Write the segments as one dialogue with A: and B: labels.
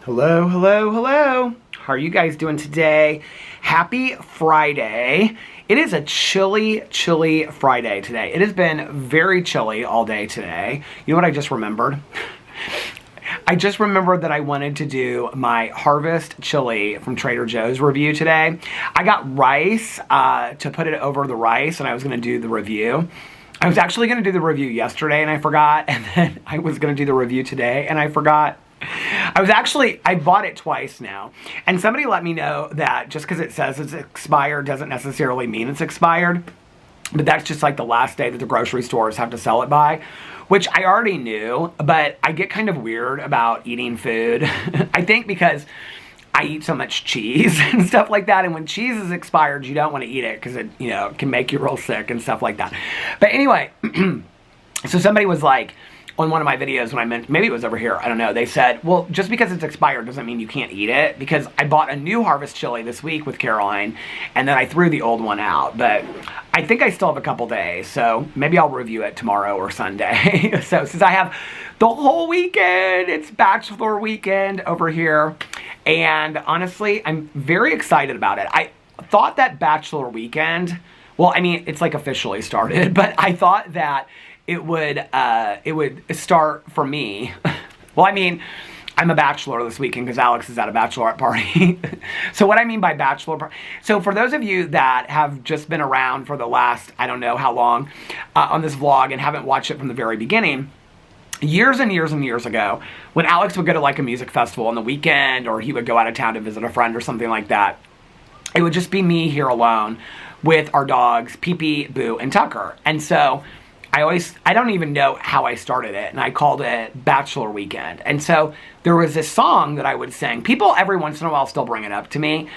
A: Hello, hello, hello. How are you guys doing today? Happy Friday. It is a chilly, chilly Friday today. It has been very chilly all day today. You know what I just remembered? I just remembered that I wanted to do my Harvest Chili from Trader Joe's review today. I got rice to put it over the rice, and I was going to do the review. I was actually going to do the review yesterday, and I forgot, and then I was going to do the review today, and I forgot. I bought it twice now, and somebody let me know that just because it says it's expired doesn't necessarily mean it's expired, but that's just like the last day that the grocery stores have to sell it by, which I already knew, but I get kind of weird about eating food. I think because I eat so much cheese and stuff like that, and when cheese is expired, you don't want to eat it because it, can make you real sick and stuff like that. But anyway, so somebody was like, on one of my videos when I meant, maybe it was over here, I don't know, they said, well, just because it's expired doesn't mean you can't eat it, because I bought a new Harvest Chili this week with Caroline, and then I threw the old one out, but I think I still have a couple days, so maybe I'll review it tomorrow or Sunday. So since I have the whole weekend, it's Bachelor Weekend over here, and honestly, I'm very excited about it. I thought that Bachelor Weekend, well, I mean, it's like officially started, but I thought that it would start for me. Well, I mean, I'm a bachelor this weekend because Alex is at a bachelorette party. So what I mean by bachelor party, so for those of you that have just been around for the last, I don't know how long, on this vlog and haven't watched it from the very beginning, years and years and years ago, when Alex would go to like a music festival on the weekend, or he would go out of town to visit a friend or something like that, it would just be me here alone with our dogs, Pee-Pee, Boo, and Tucker. And so I don't even know how I started it, and I called it Bachelor Weekend. And so there was this song that I would sing. People every once in a while still bring it up to me.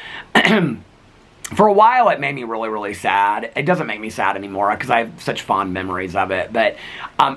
A: For a while, it made me really, really sad. It doesn't make me sad anymore because I have such fond memories of it. But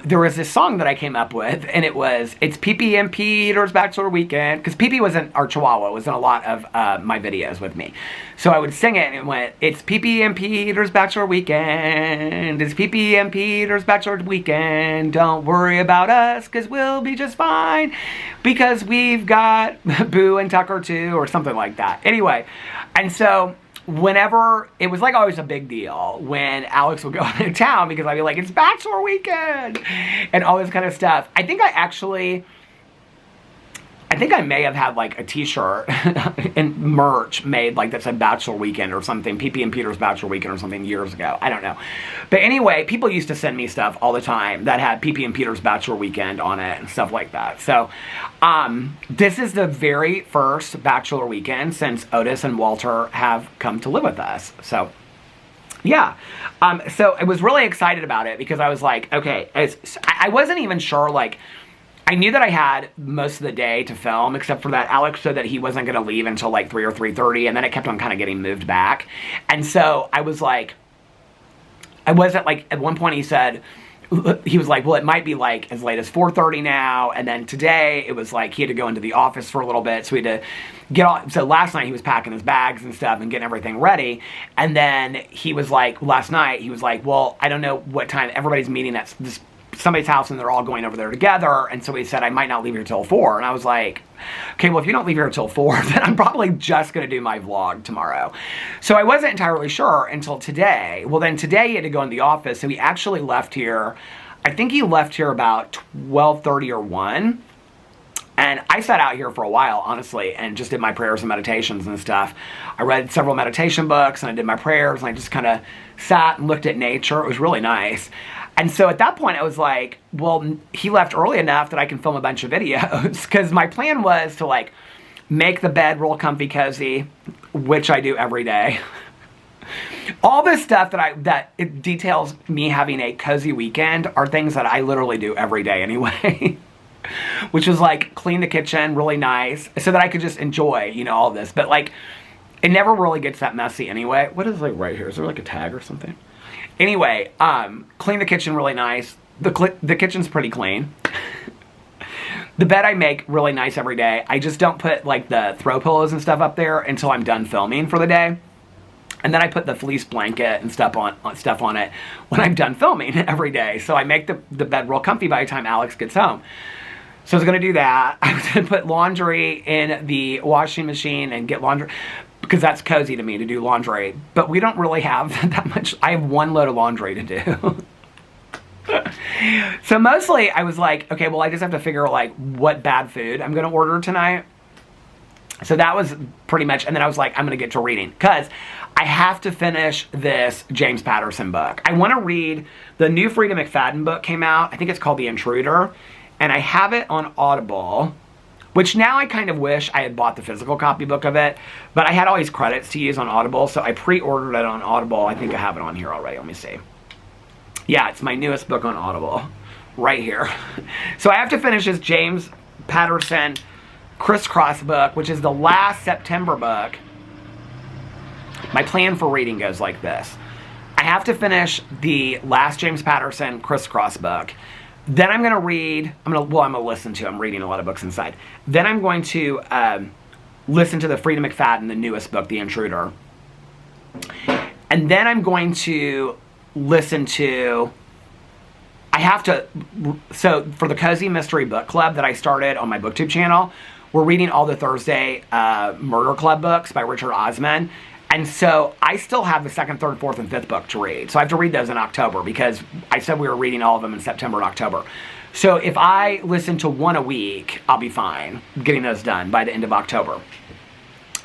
A: there was this song that I came up with, and it's Pee-Pee and Peter's Bachelor Weekend, because Pee-Pee was our Chihuahua, was in a lot of my videos with me. So I would sing it, and it went, it's Pee-Pee and Peter's Bachelor Weekend. It's Pee-Pee and Peter's Bachelor Weekend. Don't worry about us, because we'll be just fine, because we've got Boo and Tucker too, or something like that. Anyway, and so whenever, it was like always a big deal when Alex would go out of town, because I'd be like, it's Bachelor Weekend, and all this kind of stuff. I think I may have had like a t-shirt and merch made like that said Bachelor Weekend or something, Pee-Pee and Peter's Bachelor Weekend or something years ago. I don't know. But anyway, people used to send me stuff all the time that had Pee-Pee and Peter's Bachelor Weekend on it and stuff like that. So this is the very first Bachelor Weekend since Otis and Walter have come to live with us. So yeah, so I was really excited about it because I was like, okay, I wasn't even sure, like, I knew that I had most of the day to film, except for that Alex said that he wasn't going to leave until like 3 or 3:30, and then it kept on kind of getting moved back. And so I was like, I wasn't like, at one point he was like, well, it might be like as late as 4:30 now. And then today it was like he had to go into the office for a little bit, so he had to get on. So last night he was packing his bags and stuff and getting everything ready. And then he was like, last night he was like, well, I don't know what time everybody's meeting at this somebody's house, and they're all going over there together. And so he said, I might not leave here till 4. And I was like, okay, well, if you don't leave here till 4, then I'm probably just going to do my vlog tomorrow. So I wasn't entirely sure until today. Well, then today he had to go in the office, so he actually left here, I think he left here about 12:30 or 1. And I sat out here for a while, honestly, and just did my prayers and meditations and stuff. I read several meditation books, and I did my prayers, and I just kind of sat and looked at nature. It was really nice. And so at that point, I was like, well, he left early enough that I can film a bunch of videos, because my plan was to, like, make the bed real comfy cozy, which I do every day. All this stuff that it details me having a cozy weekend are things that I literally do every day anyway. Which was like clean the kitchen really nice so that I could just enjoy, all this. But like, it never really gets that messy anyway. What is like right here? Is there like a tag or something? Anyway, clean the kitchen really nice. The kitchen's pretty clean. The bed I make really nice every day. I just don't put like the throw pillows and stuff up there until I'm done filming for the day. And then I put the fleece blanket and stuff on it when I'm done filming every day. So I make the bed real comfy by the time Alex gets home. So I was going to do that. I was going to put laundry in the washing machine and get laundry, because that's cozy to me to do laundry. But we don't really have that much. I have one load of laundry to do. So mostly I was like, okay, well, I just have to figure out like what bad food I'm going to order tonight. So that was pretty much, and then I was like, I'm going to get to reading, because I have to finish this James Patterson book. I want to read the new Frida McFadden book came out. I think it's called The Intruder, and I have it on Audible, which now I kind of wish I had bought the physical copybook of it, but I had all these credits to use on Audible, so I pre-ordered it on Audible. I think I have it on here already. Let me see. Yeah, it's my newest book on Audible, right here. So I have to finish this James Patterson Crisscross book, which is the last September book. My plan for reading goes like this. I have to finish the last James Patterson Crisscross book. Then I'm going to read, I'm going to listen to, I'm reading a lot of books inside. Then I'm going to listen to the Frida McFadden, the newest book, The Intruder. And then I'm going to listen to, so for the Cozy Mystery Book Club that I started on my BookTube channel, we're reading all the Thursday Murder Club books by Richard Osman. And so I still have the second, third, fourth, and fifth book to read. So I have to read those in October, because I said we were reading all of them in September and October. So if I listen to one a week, I'll be fine getting those done by the end of October.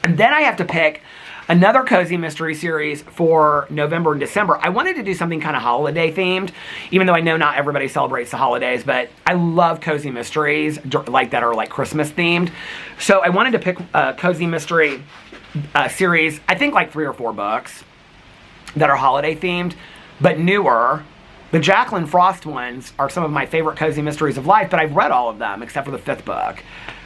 A: And then I have to pick another cozy mystery series for November and December. I wanted to do something kind of holiday themed, even though I know not everybody celebrates the holidays, but I love cozy mysteries like that are like Christmas themed. So I wanted to pick a cozy mystery series, I think like 3 or 4 books that are holiday themed, but newer. The Jacqueline Frost ones are some of my favorite cozy mysteries of life, but I've read all of them except for the 5th book.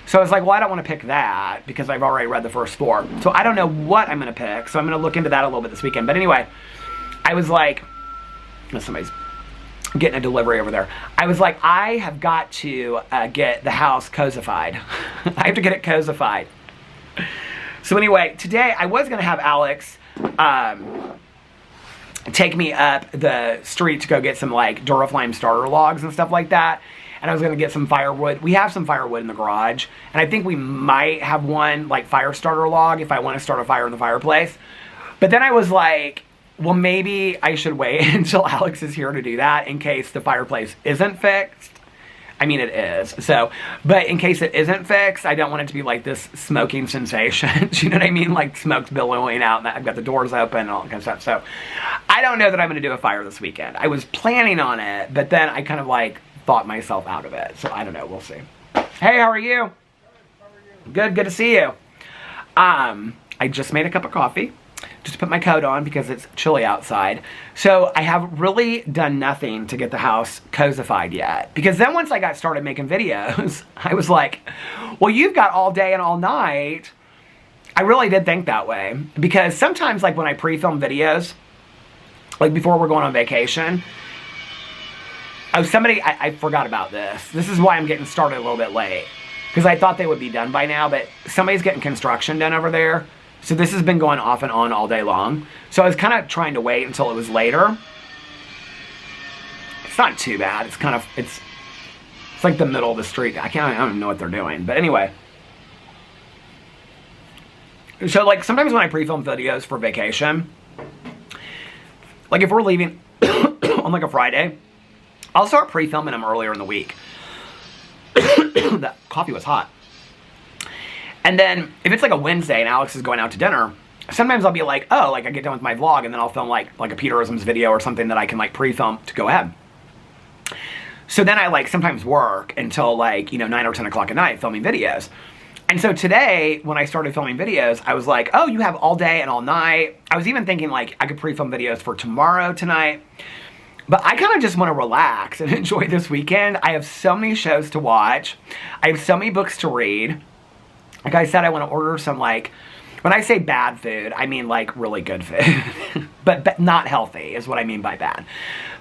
A: So I was like, well, I don't want to pick that because I've already read the first 4. So I don't know what I'm going to pick. So I'm going to look into that a little bit this weekend. But anyway, I was like, somebody's getting a delivery over there. I was like, I have got to get the house cozified. I have to get it cozified. So anyway, today I was going to have Alex take me up the street to go get some like Duraflame starter logs and stuff like that. And I was going to get some firewood. We have some firewood in the garage. And I think we might have one like fire starter log if I want to start a fire in the fireplace. But then I was like, well, maybe I should wait until Alex is here to do that in case the fireplace isn't fixed. I mean, it is. So, but in case it isn't fixed, I don't want it to be like this smoking sensation. You know what I mean? Like smoke's billowing out and I've got the doors open and all that kind of stuff. So I don't know that I'm going to do a fire this weekend. I was planning on it, but then I kind of like thought myself out of it. So I don't know. We'll see. Hey, how are you? Good to see you. I just made a cup of coffee. Just put my coat on because it's chilly outside. So I have really done nothing to get the house cozified yet. Because then once I got started making videos, I was like, well, you've got all day and all night. I really did think that way. Because sometimes like when I pre-film videos, like before we're going on vacation, I forgot about this. This is why I'm getting started a little bit late. Because I thought they would be done by now, but somebody's getting construction done over there. So this has been going off and on all day long. So I was kind of trying to wait until it was later. It's not too bad. It's kind of, it's like the middle of the street. I don't even know what they're doing. But anyway. So like sometimes when I pre-film videos for vacation, like if we're leaving on like a Friday, I'll start pre-filming them earlier in the week. That coffee was hot. And then, if it's like a Wednesday and Alex is going out to dinner, sometimes I'll be like, oh, like I get done with my vlog and then I'll film like a Peterisms video or something that I can like pre-film to go ahead. So then I like sometimes work until like, 9 or 10 o'clock at night filming videos. And so today, when I started filming videos, I was like, oh, you have all day and all night. I was even thinking like I could pre-film videos for tomorrow, tonight. But I kind of just want to relax and enjoy this weekend. I have so many shows to watch. I have so many books to read. Like I said, I want to order some like, when I say bad food, I mean like really good food. but not healthy is what I mean by bad.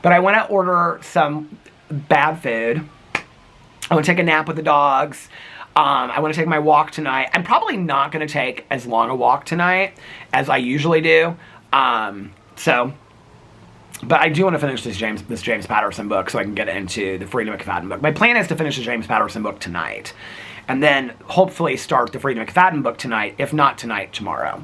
A: But I want to order some bad food. I want to take a nap with the dogs. I want to take my walk tonight. I'm probably not going to take as long a walk tonight as I usually do. So But I do want to finish this James Patterson book so I can get into the Freedom McFadden book. My plan is to finish the James Patterson book tonight. And then hopefully start the Freedom McFadden book tonight. If not tonight, tomorrow.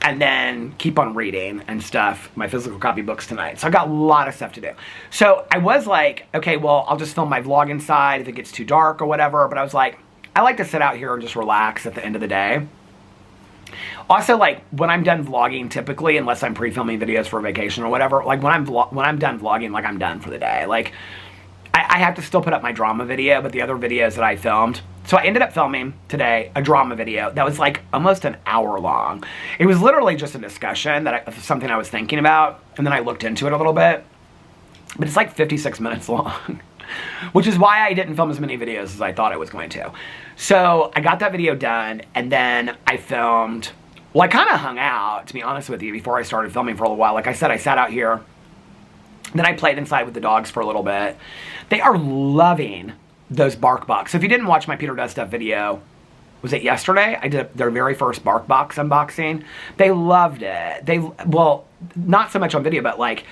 A: And then keep on reading and stuff, my physical copy books tonight. So I got a lot of stuff to do. So I was like, okay, well, I'll just film my vlog inside if it gets too dark or whatever. But I was like, I like to sit out here and just relax at the end of the day. Also, like, when I'm done vlogging, typically, unless I'm pre-filming videos for a vacation or whatever, like, when I'm done vlogging, like, I'm done for the day. Like, I have to still put up my drama video, but the other videos that I filmed. So I ended up filming today a drama video that was, like, almost an hour long. It was literally just a discussion of something I was thinking about, and then I looked into it a little bit. But it's, like, 56 minutes long. Which is why I didn't film as many videos as I thought I was going to. So I got that video done, and then I filmed. Well, I kind of hung out, to be honest with you, before I started filming for a little while. Like I said, I sat out here. Then I played inside with the dogs for a little bit. They are loving those bark box. So if you didn't watch my Peter Does Stuff video, was it yesterday? I did their very first bark box unboxing. They loved it. Well, not so much on video, but like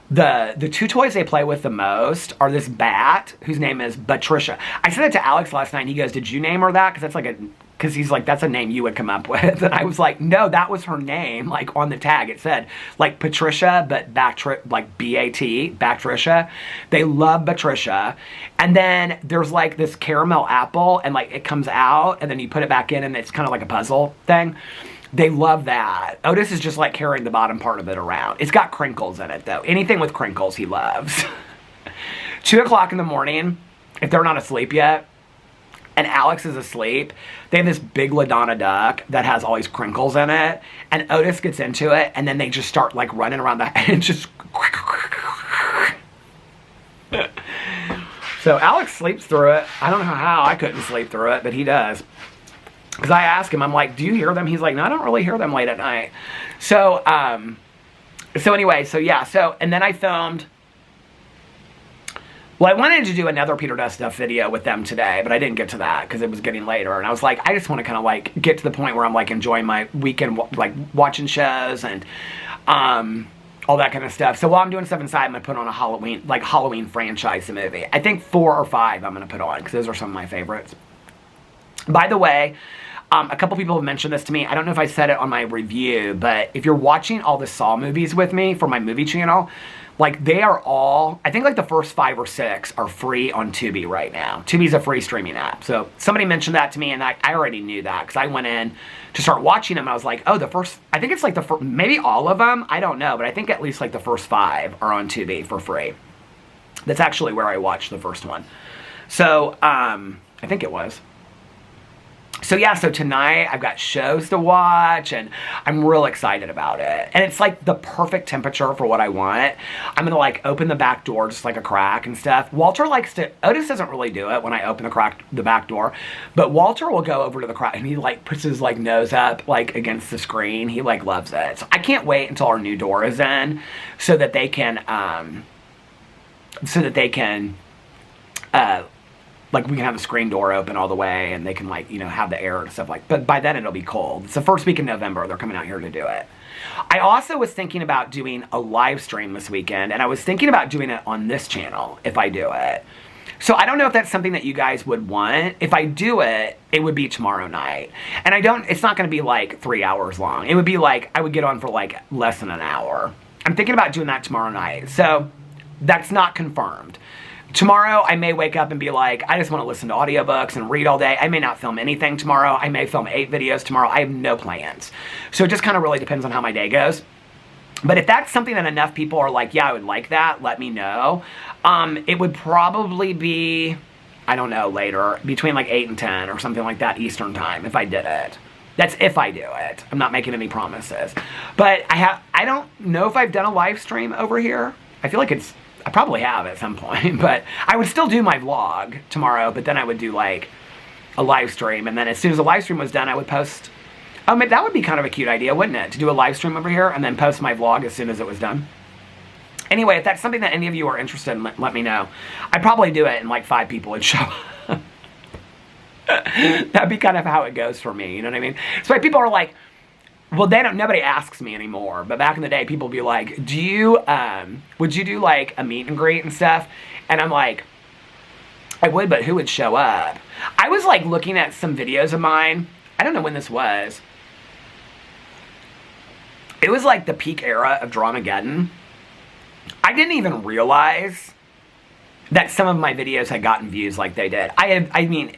A: the two toys they play with the most are this bat, whose name is Patricia. I said it to Alex last night, and he goes, did you name her that? Because he's like, that's a name you would come up with. And I was like, no, that was her name. Like, on the tag, it said, like, Patricia, but like, B-A-T, Patricia. They love Patricia. And then there's, like, this caramel apple, and, like, it comes out, and then you put it back in, and it's kind of like a puzzle thing. They love that. Otis is just, like, carrying the bottom part of it around. It's got crinkles in it, though. Anything with crinkles, he loves. 2 o'clock in the morning, if they're not asleep yet, and Alex is asleep, they have this big LaDonna duck that has all these crinkles in it, and Otis gets into it, and then they just start, like, running around and just... So Alex sleeps through it. I don't know how I couldn't sleep through it, but he does. Because I asked him, I'm like, do you hear them? He's like, no, I don't really hear them late at night. So, anyway, so yeah, and then I filmed... Well, I wanted to do another Peter Does Stuff video with them today, but I didn't get to that because it was getting later. And I was like, I just want to kind of like get to the point where I'm like enjoying my weekend, like watching shows and all that kind of stuff. So while I'm doing stuff inside, I'm going to put on a Halloween franchise movie. I think 4 or 5 I'm going to put on because those are some of my favorites. By the way, a couple people have mentioned this to me. I don't know if I said it on my review, but if you're watching all the Saw movies with me for my movie channel, like, they are all, I think, like, the first 5 or 6 are free on Tubi right now. Tubi's a free streaming app. So somebody mentioned that to me, and I already knew that, because I went in to start watching them, and I was like, oh, I think it's, like, maybe all of them, I don't know, but I think at least, like, the first 5 are on Tubi for free. That's actually where I watched the first one. So, I think it was. So yeah, so tonight I've got shows to watch, and I'm real excited about it. And it's like the perfect temperature for what I want. I'm gonna like open the back door just like a crack and stuff. Walter likes to, Otis doesn't really do it when I open the back door, but Walter will go over to the crack and he like puts his like nose up like against the screen. He like loves it. So I can't wait until our new door is in so that they can, like, we can have the screen door open all the way, and they can, like, you know, have the air and stuff like, but by then it'll be cold. It's the first week in November. They're coming out here to do it. I also was thinking about doing a live stream this weekend, and I was thinking about doing it on this channel if I do it. So I don't know if that's something that you guys would want. If I do it, it would be tomorrow night. And it's not going to be, like, 3 hours long. It would be, like, I would get on for, like, less than an hour. I'm thinking about doing that tomorrow night. So that's not confirmed. Tomorrow, I may wake up and be like, I just want to listen to audiobooks and read all day. I may not film anything tomorrow. I may film 8 videos tomorrow. I have no plans. So it just kind of really depends on how my day goes. But if that's something that enough people are like, yeah, I would like that, let me know. It would probably be, I don't know, later, between like 8 and 10 or something like that Eastern time if I did it. That's if I do it. I'm not making any promises. But I don't know if I've done a live stream over here. I feel like I probably have at some point, but I would still do my vlog tomorrow, but then I would do like a live stream, and then as soon as the live stream was done, I would post, that would be kind of a cute idea, wouldn't it? To do a live stream over here and then post my vlog as soon as it was done. Anyway, if that's something that any of you are interested in, let me know. I'd probably do it and like 5 people would show up. That'd be kind of how it goes for me, you know what I mean? So like, people are like, well, nobody asks me anymore, but back in the day, people would be like, would you do like a meet and greet and stuff? And I'm like, I would, but who would show up? I was like looking at some videos of mine. I don't know when this was. It was like the peak era of Dramageddon. I didn't even realize that some of my videos had gotten views like they did. I mean,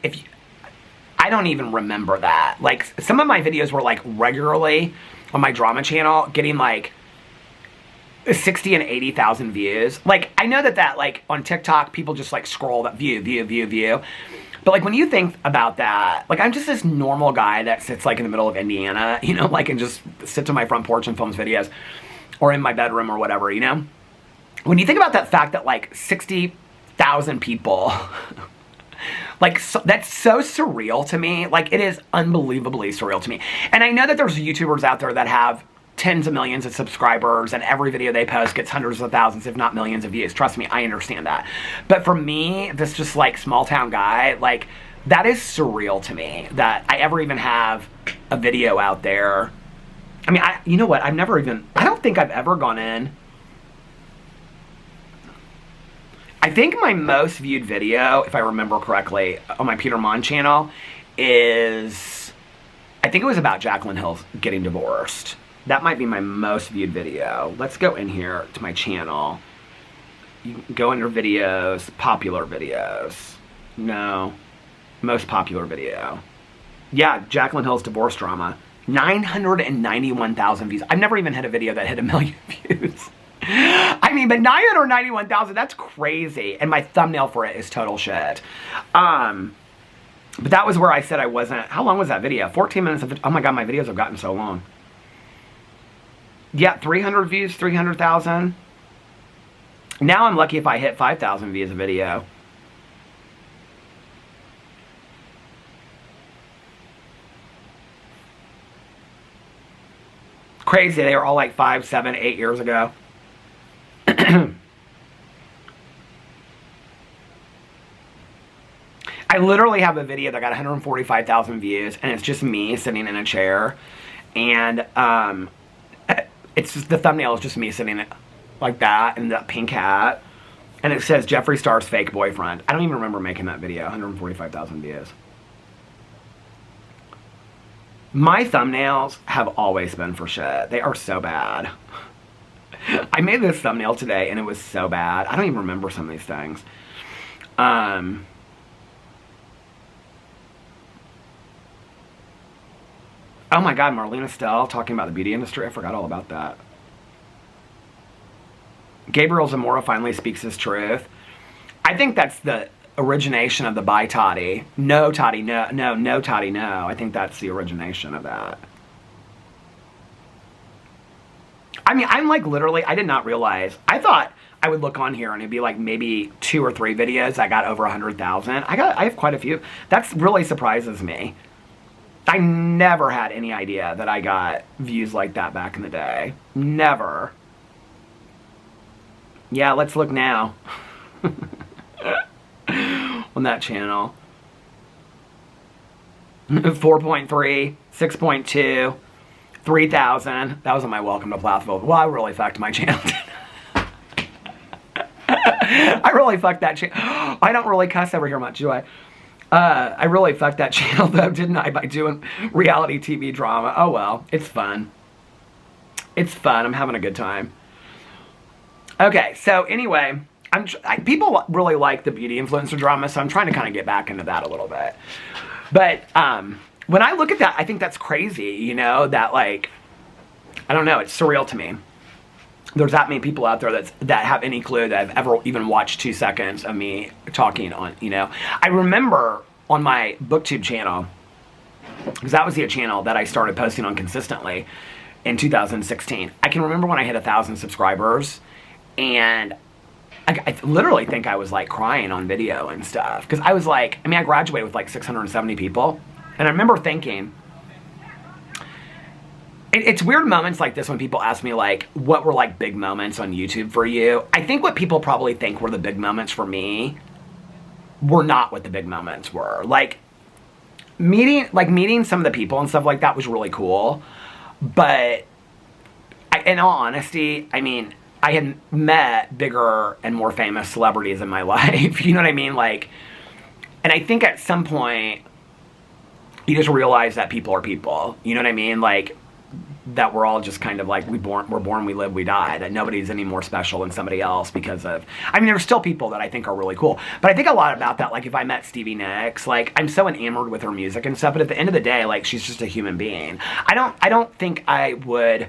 A: I don't even remember that. Like, some of my videos were like regularly on my drama channel getting like 60 and 80,000 views. Like, I know that like on TikTok, people just like scroll that view. But like when you think about that, like I'm just this normal guy that sits like in the middle of Indiana, you know, like and just sits on my front porch and films videos or in my bedroom or whatever, you know? When you think about that fact that like 60,000 people, like that's so surreal to me. Like it is unbelievably surreal to me. And I know that there's YouTubers out there that have tens of millions of subscribers and every video they post gets hundreds of thousands, if not millions of views. Trust me, I understand that. But for me, this just like small town guy, like that is surreal to me that I ever even have a video out there. I mean, you know what? I don't think I've ever gone in. I think my most viewed video, if I remember correctly, on my Peter Monn channel is, I think it was about Jaclyn Hill getting divorced. That might be my most viewed video. Let's go in here to my channel. You can go under videos, popular videos. No, most popular video. Yeah, Jaclyn Hill's divorce drama. 991,000 views. I've never even had a video that hit 1 million views. I mean, but 991,000, that's crazy. And my thumbnail for it is total shit. But that was where I said I wasn't. How long was that video? 14 minutes of, oh my God, my videos have gotten so long. Yeah, 300 views, 300,000. Now I'm lucky if I hit 5,000 views a video. Crazy, they were all like 5, 7, 8 years ago. I literally have a video that got 145,000 views, and it's just me sitting in a chair, and it's just, the thumbnail is just me sitting like that in that pink hat, and it says Jeffree Star's fake boyfriend. I don't even remember making that video. 145,000 views. My thumbnails have always been for shit. They are so bad. I made this thumbnail today and it was so bad. I don't even remember some of these things. Oh my God, Marlena Stell talking about the beauty industry. I forgot all about that. Gabriel Zamora finally speaks his truth. I think that's the origination of the bye Toddy. No Toddy, no, no, no Toddy, no. I think that's the origination of that. I mean, I'm like literally, I did not realize. I thought I would look on here and it'd be like maybe 2 or 3 videos I got over 100,000. I have quite a few. That really surprises me. I never had any idea that I got views like that back in the day. Never. Yeah, let's look now. On that channel. 4.3, 6.2, 3,000. That was on my Welcome to Plathville. Well, I really fucked my channel. I really fucked that channel. I don't really cuss over here much, do I? I really fucked that channel, though, didn't I, by doing reality TV drama. Oh, well. It's fun. It's fun. I'm having a good time. Okay, so anyway, people really like the beauty influencer drama, so I'm trying to kind of get back into that a little bit. But when I look at that, I think that's crazy, you know, that like, I don't know, it's surreal to me. There's that many people out there that have any clue that have ever even watched 2 seconds of me talking on, you know. I remember on my BookTube channel, because that was the channel that I started posting on consistently in 2016. I can remember when I hit 1,000 subscribers, and I literally think I was like crying on video and stuff. Because I was like, I mean, I graduated with like 670 people. And I remember thinking, it's weird moments like this when people ask me like, what were like big moments on YouTube for you? I think what people probably think were the big moments for me were not what the big moments were. Like meeting some of the people and stuff like that was really cool. But in all honesty, I mean, I had met bigger and more famous celebrities in my life. You know what I mean? Like, and I think at some point, you just realize that people are people. You know what I mean? Like, that we're all just kind of like, we're born, we live, we die. That nobody's any more special than somebody else because of, I mean, there's still people that I think are really cool. But I think a lot about that, like if I met Stevie Nicks, like I'm so enamored with her music and stuff, but at the end of the day, like she's just a human being. I don't think I would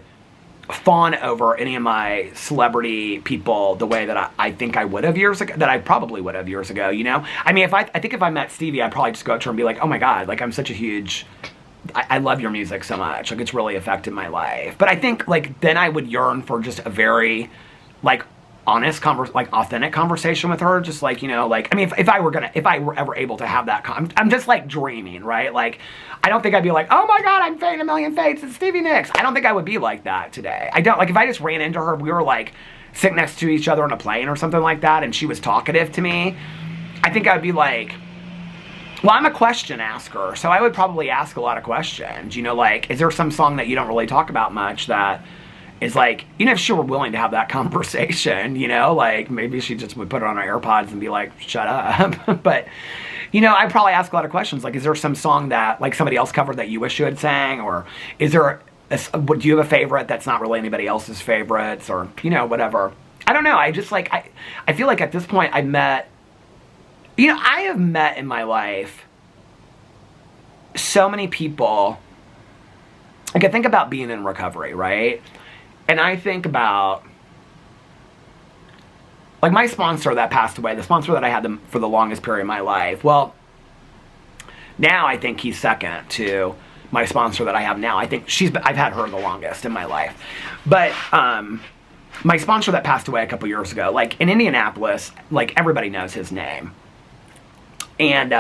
A: fawn over any of my celebrity people the way that I think I would have years ago, that I probably would have years ago, you know? I mean, I think if I met Stevie, I'd probably just go up to her and be like, oh my God, like I'm such a huge, I love your music so much. Like it's really affected my life. But I think like then I would yearn for just a very like honest like authentic conversation with her. Just like, you know, like, I mean, if I were ever able to have that, I'm just like dreaming, right? Like, I don't think I'd be like, oh my God, I'm fating a million fates. It's Stevie Nicks. I don't think I would be like that today. I don't, like if I just ran into her, we were like sitting next to each other on a plane or something like that, and she was talkative to me, I think I'd be like, well, I'm a question asker, so I would probably ask a lot of questions. You know, like, is there some song that you don't really talk about much that is like, you know, if she were willing to have that conversation, you know, like maybe she just would put it on her AirPods and be like, shut up. But, you know, I'd probably ask a lot of questions. Like, is there some song that like somebody else covered that you wish you had sang? Or is there, do you have a favorite that's not really anybody else's favorites? Or, you know, whatever. I don't know. I just like, I feel like at this point I met, you know, I have met in my life so many people. Like I think about being in recovery, right? And I think about, like my sponsor that passed away, the sponsor that I had for the longest period of my life. Well, now I think he's second to my sponsor that I have now. I think I've had her the longest in my life. But my sponsor that passed away a couple years ago, like in Indianapolis, like everybody knows his name. And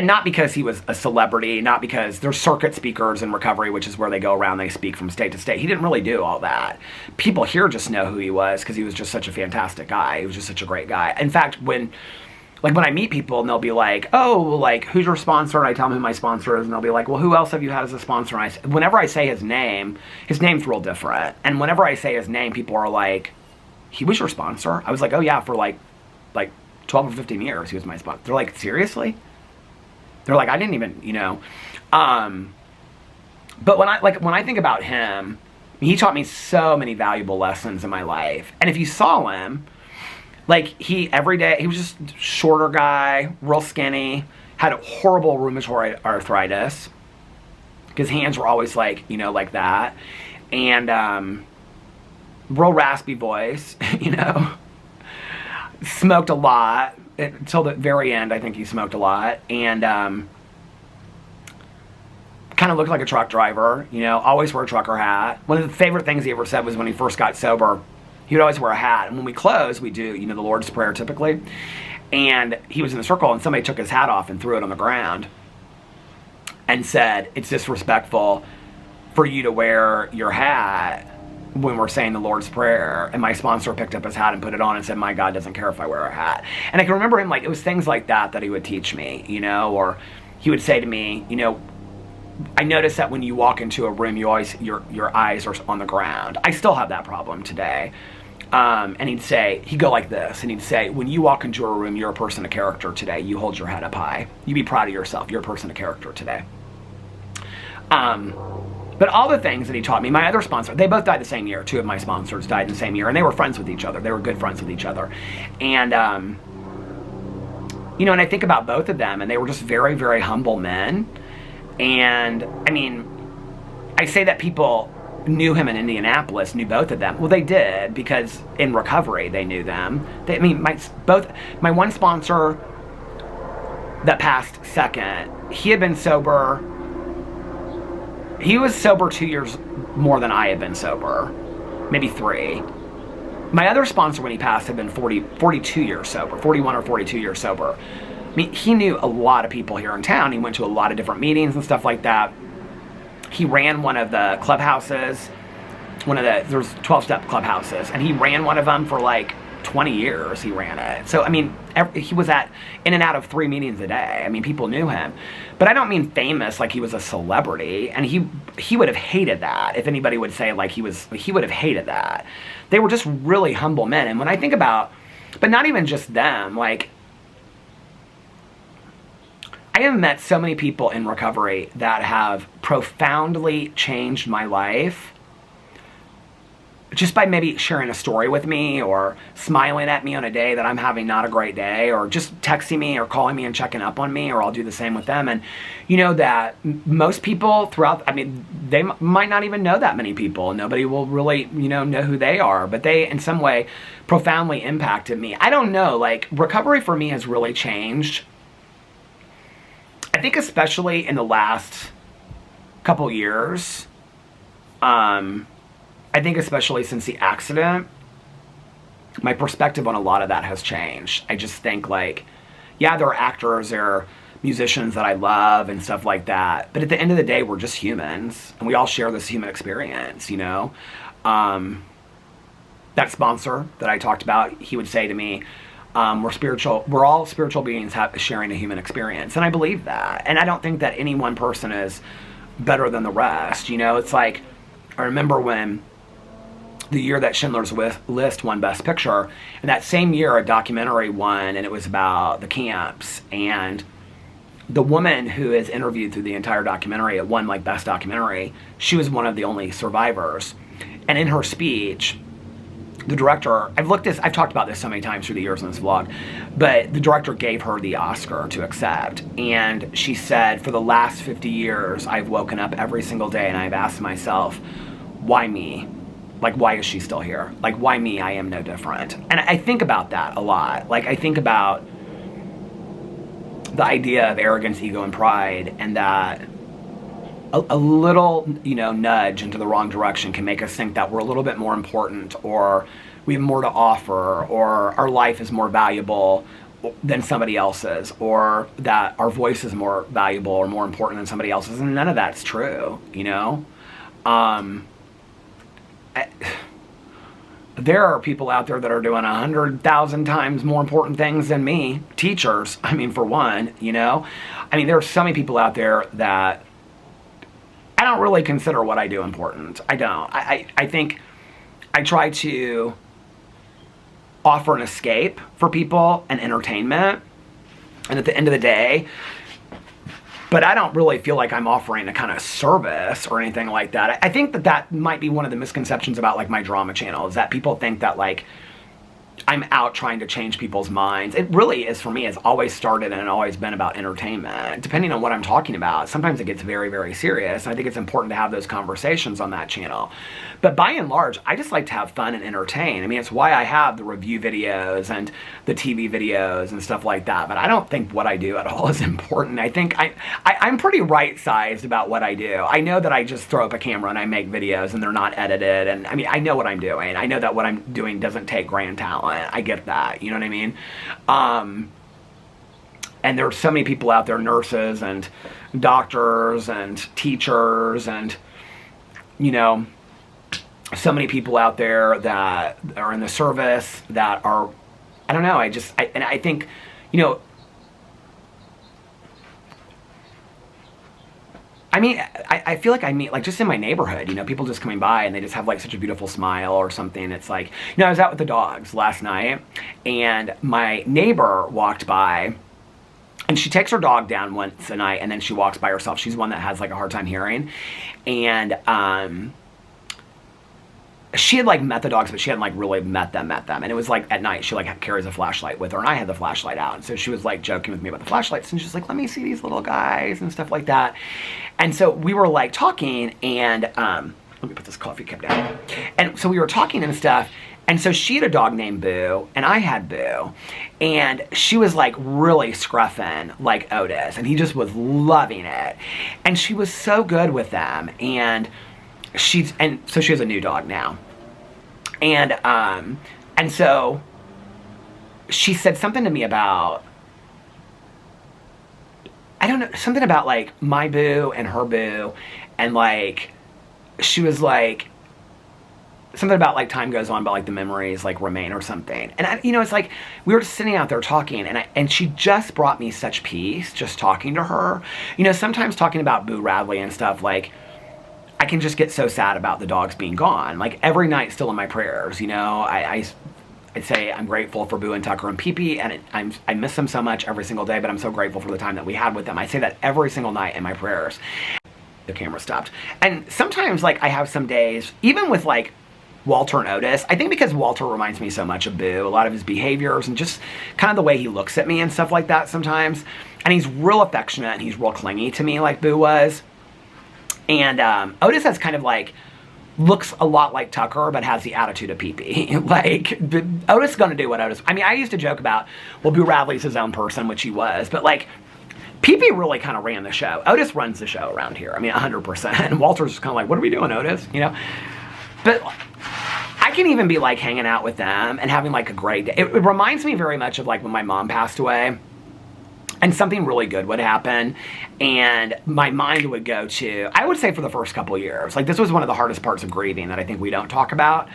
A: not because he was a celebrity, not because there's circuit speakers in recovery, which is where they go around, they speak from state to state. He didn't really do all that. People here just know who he was because he was just such a fantastic guy. He was just such a great guy. In fact, when I meet people and they'll be like, oh, like, who's your sponsor? And I tell them who my sponsor is, and they'll be like, well, who else have you had as a sponsor? And whenever I say his name's real different. And whenever I say his name, people are like, he was your sponsor? I was like, oh yeah, for like 12 or 15 years he was my sponsor. They're like, seriously? They're like, I didn't even, you know. But when I think about him, he taught me so many valuable lessons in my life. And if you saw him, like every day, he was just a shorter guy, real skinny, had a horrible rheumatoid arthritis. His hands were always like, you know, like that. And real raspy voice, you know. Smoked a lot. Until the very end, I think he smoked a lot. And kind of looked like a truck driver, you know, always wear a trucker hat. One of the favorite things he ever said was when he first got sober, he would always wear a hat. And when we close, we do, you know, the Lord's Prayer typically. And he was in the circle and somebody took his hat off and threw it on the ground and said, it's disrespectful for you to wear your hat when we're saying the Lord's Prayer. And my sponsor picked up his hat and put it on and said, my God doesn't care if I wear a hat. And I can remember him, like, it was things like that he would teach me, you know, or he would say to me, you know, I notice that when you walk into a room, you always, your eyes are on the ground. I still have that problem today. And he'd go like this, and he'd say, when you walk into a room, you're a person of character today. You hold your head up high. You be proud of yourself. You're a person of character today. But all the things that he taught me, my other sponsor, they both died the same year. Two of my sponsors died in the same year, and they were friends with each other. They were good friends with each other. And, you know, and I think about both of them, and they were just very, very humble men. And, I mean, I say that people knew him in Indianapolis, knew both of them. Well, they did, because in recovery, they knew them. My one sponsor that passed second, he had been sober. He was sober 2 years more than I had been sober. Maybe 3. My other sponsor when he passed had been 42 years sober. 41 or 42 years sober. I mean, he knew a lot of people here in town. He went to a lot of different meetings and stuff like that. He ran one of the clubhouses. There's 12-step clubhouses. And he ran one of them for like 20 years he ran it. So, I mean, he was in and out of 3 meetings a day. I mean, people knew him. But I don't mean famous like he was a celebrity. And he would have hated that. If anybody would say like he would have hated that. They were just really humble men. And when I think about, but not even just them, like, I have met so many people in recovery that have profoundly changed my life just by maybe sharing a story with me or smiling at me on a day that I'm having not a great day, or just texting me or calling me and checking up on me, or I'll do the same with them. And you know that most people throughout, I mean, they might not even know that many people. Nobody will really, know who they are, but they in some way profoundly impacted me. I don't know, like, recovery for me has really changed. I think especially in the last couple years, I think especially since the accident, my perspective on a lot of that has changed. I just think like, yeah, there are actors, there are musicians that I love and stuff like that. But at the end of the day, we're just humans and we all share this human experience, That sponsor that I talked about, he would say to me, we're all spiritual beings sharing a human experience. And I believe that. And I don't think that any one person is better than the rest. It's like, I remember when the year that Schindler's List won Best Picture, and that same year a documentary won, and it was about the camps. And the woman who is interviewed through the entire documentary, it won like Best Documentary, she was one of the only survivors. And in her speech, the director, I've talked about this so many times through the years in this vlog, but the director gave her the Oscar to accept. And she said, for the last 50 years, I've woken up every single day and I've asked myself, why me? Like, why is she still here? Like, why me? I am no different. And I think about that a lot. Like, I think about the idea of arrogance, ego, and pride, and that a little, nudge into the wrong direction can make us think that we're a little bit more important, or we have more to offer, or our life is more valuable than somebody else's, or that our voice is more valuable or more important than somebody else's. And none of that's true, there are people out there that are doing 100,000 times more important things than me. Teachers, for one, there are so many people out there that I don't really consider what I do important. I don't. I think I try to offer an escape for people and entertainment. And at the end of the day, but I don't really feel like I'm offering a kind of service or anything like that. I think that might be one of the misconceptions about like my drama channel, is that people think that like I'm out trying to change people's minds. It really is, for me, it's always started and always been about entertainment. Depending on what I'm talking about, sometimes it gets very, very serious. I think it's important to have those conversations on that channel. But by and large, I just like to have fun and entertain. It's why I have the review videos and the TV videos and stuff like that. But I don't think what I do at all is important. I think I'm pretty right-sized about what I do. I know that I just throw up a camera and I make videos and they're not edited. And I know what I'm doing. I know that what I'm doing doesn't take grand talent. I get that, you know what I mean? And there are so many people out there, nurses and doctors and teachers and, so many people out there that are in the service that are, I don't know, I think, I feel like I meet, like, just in my neighborhood, people just coming by and they just have, like, such a beautiful smile or something. It's like, I was out with the dogs last night and my neighbor walked by and she takes her dog down once a night and then she walks by herself. She's one that has, like, a hard time hearing. And, she had, like, met the dogs, but she hadn't, like, really met them. And it was, like, at night, she, like, carries a flashlight with her, and I had the flashlight out. And so she was, like, joking with me about the flashlights, and she's like, let me see these little guys and stuff like that. And so we were, like, talking, and, let me put this coffee cup down. And so we were talking and stuff, and so she had a dog named Boo, and I had Boo. And she was, like, really scruffing, like Otis, and he just was loving it. And she was so good with them, and so she has a new dog now. And so she said something to me about, I don't know, something about like my Boo and her Boo. And like, she was like, something about like time goes on, but like the memories like remain or something. And I, it's like we were just sitting out there talking, and she just brought me such peace just talking to her. Sometimes talking about Boo Radley and stuff, like I can just get so sad about the dogs being gone. Like every night, still in my prayers. I'd say I'm grateful for Boo and Tucker and Pee-Pee, and I miss them so much every single day, but I'm so grateful for the time that we had with them. I say that every single night in my prayers. The camera stopped. And sometimes, like, I have some days, even with, like, Walter and Otis, I think because Walter reminds me so much of Boo, a lot of his behaviors and just kind of the way he looks at me and stuff like that sometimes. And he's real affectionate and he's real clingy to me like Boo was. And Otis has kind of, like, looks a lot like Tucker, but has the attitude of Pee-Pee. Like, Otis is going to do what Otis... I mean, I used to joke about, well, Boo Radley's his own person, which he was, but, like, Pee-Pee really kind of ran the show. Otis runs the show around here. I mean, 100%. And Walter's just kind of like, what are we doing, Otis? But I can even be, like, hanging out with them and having, like, a great day. It reminds me very much of, like, when my mom passed away. And something really good would happen, and my mind would go to, I would say for the first couple of years, like this was one of the hardest parts of grieving that I think we don't talk about,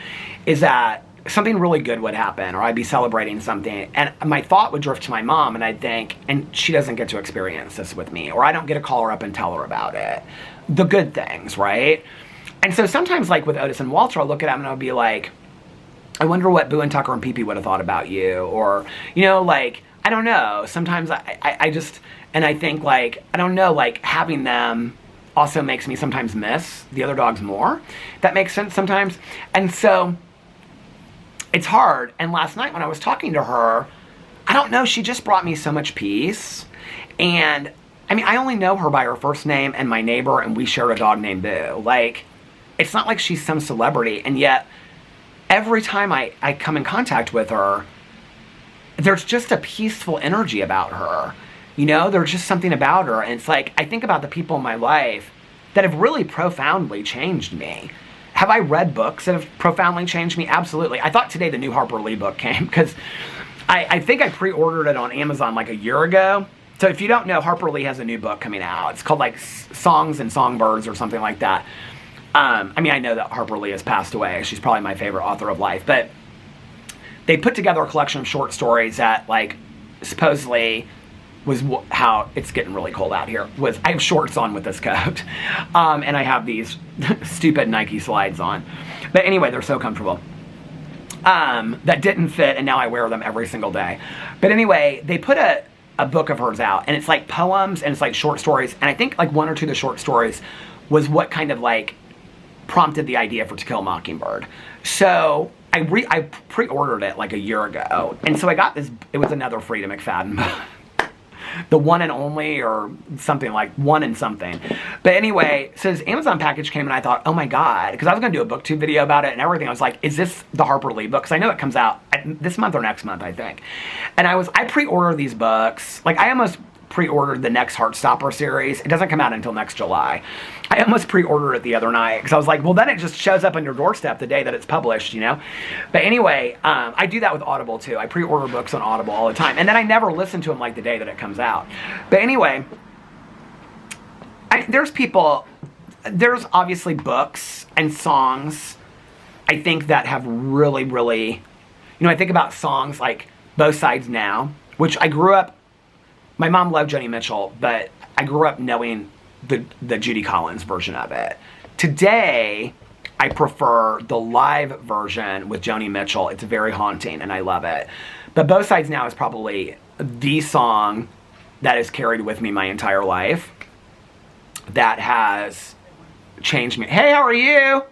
A: is that something really good would happen, or I'd be celebrating something, and my thought would drift to my mom, and I'd think, and she doesn't get to experience this with me, or I don't get to call her up and tell her about it. The good things, right? And so sometimes, like with Otis and Walter, I'll look at them and I'll be like, I wonder what Boo and Tucker and Pee-Pee would have thought about you, or, like, I don't know. Sometimes I just, and I think like, I don't know, like having them also makes me sometimes miss the other dogs more. That makes sense sometimes. And so it's hard. And last night when I was talking to her, I don't know, she just brought me so much peace. And I mean, I only know her by her first name and my neighbor, and we share a dog named Boo. Like, it's not like she's some celebrity. And yet every time I come in contact with her, there's just a peaceful energy about her. There's just something about her. And it's like, I think about the people in my life that have really profoundly changed me. Have I read books that have profoundly changed me? Absolutely. I thought today the new Harper Lee book came, because I think I pre-ordered it on Amazon like a year ago. So if you don't know, Harper Lee has a new book coming out. It's called like Songs and Songbirds or something like that. I mean, I know that Harper Lee has passed away. She's probably my favorite author of life. But they put together a collection of short stories that, like, supposedly was how it's getting really cold out here. I have shorts on with this coat, and I have these stupid Nike slides on. But anyway, they're so comfortable. That didn't fit, and now I wear them every single day. But anyway, they put a book of hers out, and it's like poems, and it's like short stories. And I think like one or two of the short stories was what kind of like prompted the idea for To Kill a Mockingbird. So I pre-ordered it like a year ago, and so I got this, it was another Frida McFadden book. The One and Only, or something like One and something. But anyway, so this Amazon package came, and I thought, oh my God, because I was going to do a booktube video about it and everything. I was like, is this the Harper Lee book? Because I know it comes out this month or next month, I think. And I pre-ordered these books. Like, I almost pre-ordered the next Heartstopper series. It doesn't come out until next July. I almost pre-ordered it the other night because I was like, well, then it just shows up on your doorstep the day that it's published, But anyway, I do that with Audible too. I pre-order books on Audible all the time, and then I never listen to them like the day that it comes out. But anyway, there's obviously books and songs, I think, that have really, really, I think about songs like Both Sides Now, which I grew up, my mom loved Joni Mitchell, but I grew up knowing the Judy Collins version of it. Today, I prefer the live version with Joni Mitchell. It's very haunting, and I love it. But Both Sides Now is probably the song that has carried with me my entire life, that has changed me. Hey, how are you?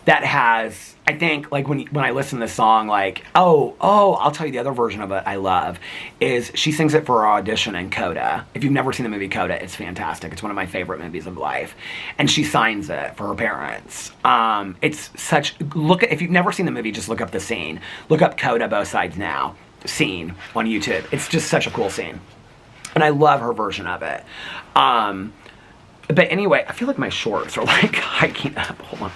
A: That has, I think, like when I listen to this song, like, I'll tell you the other version of it I love, is she sings it for her audition in Coda. If you've never seen the movie Coda, it's fantastic. It's one of my favorite movies of life. And she signs it for her parents. It's such, if you've never seen the movie, just look up the scene. Look up Coda, Both Sides Now scene on YouTube. It's just such a cool scene. And I love her version of it. But anyway, I feel like my shorts are like hiking up. Hold on.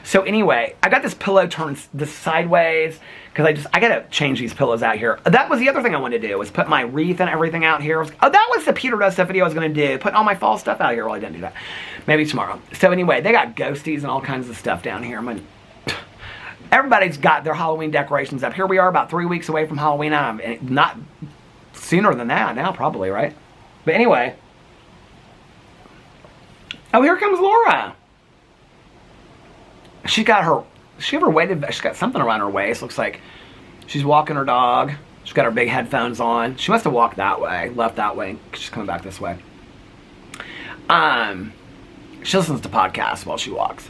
A: So anyway, I got this pillow turned this sideways because I gotta change these pillows out here. That was the other thing I wanted to do, was put my wreath and everything out here. That was the Peter Does Stuff video I was gonna do, putting all my fall stuff out here. Well, I didn't do that. Maybe tomorrow. So anyway, they got ghosties and all kinds of stuff down here. Everybody's got their Halloween decorations up. Here we are about 3 weeks away from Halloween. Not sooner than that now, probably, right? But anyway. Oh, here comes Laura. She have her weighted, she's got something around her waist. Looks like she's walking her dog. She's got her big headphones on. She must have walked that way, left that way. She's coming back this way. She listens to podcasts while she walks.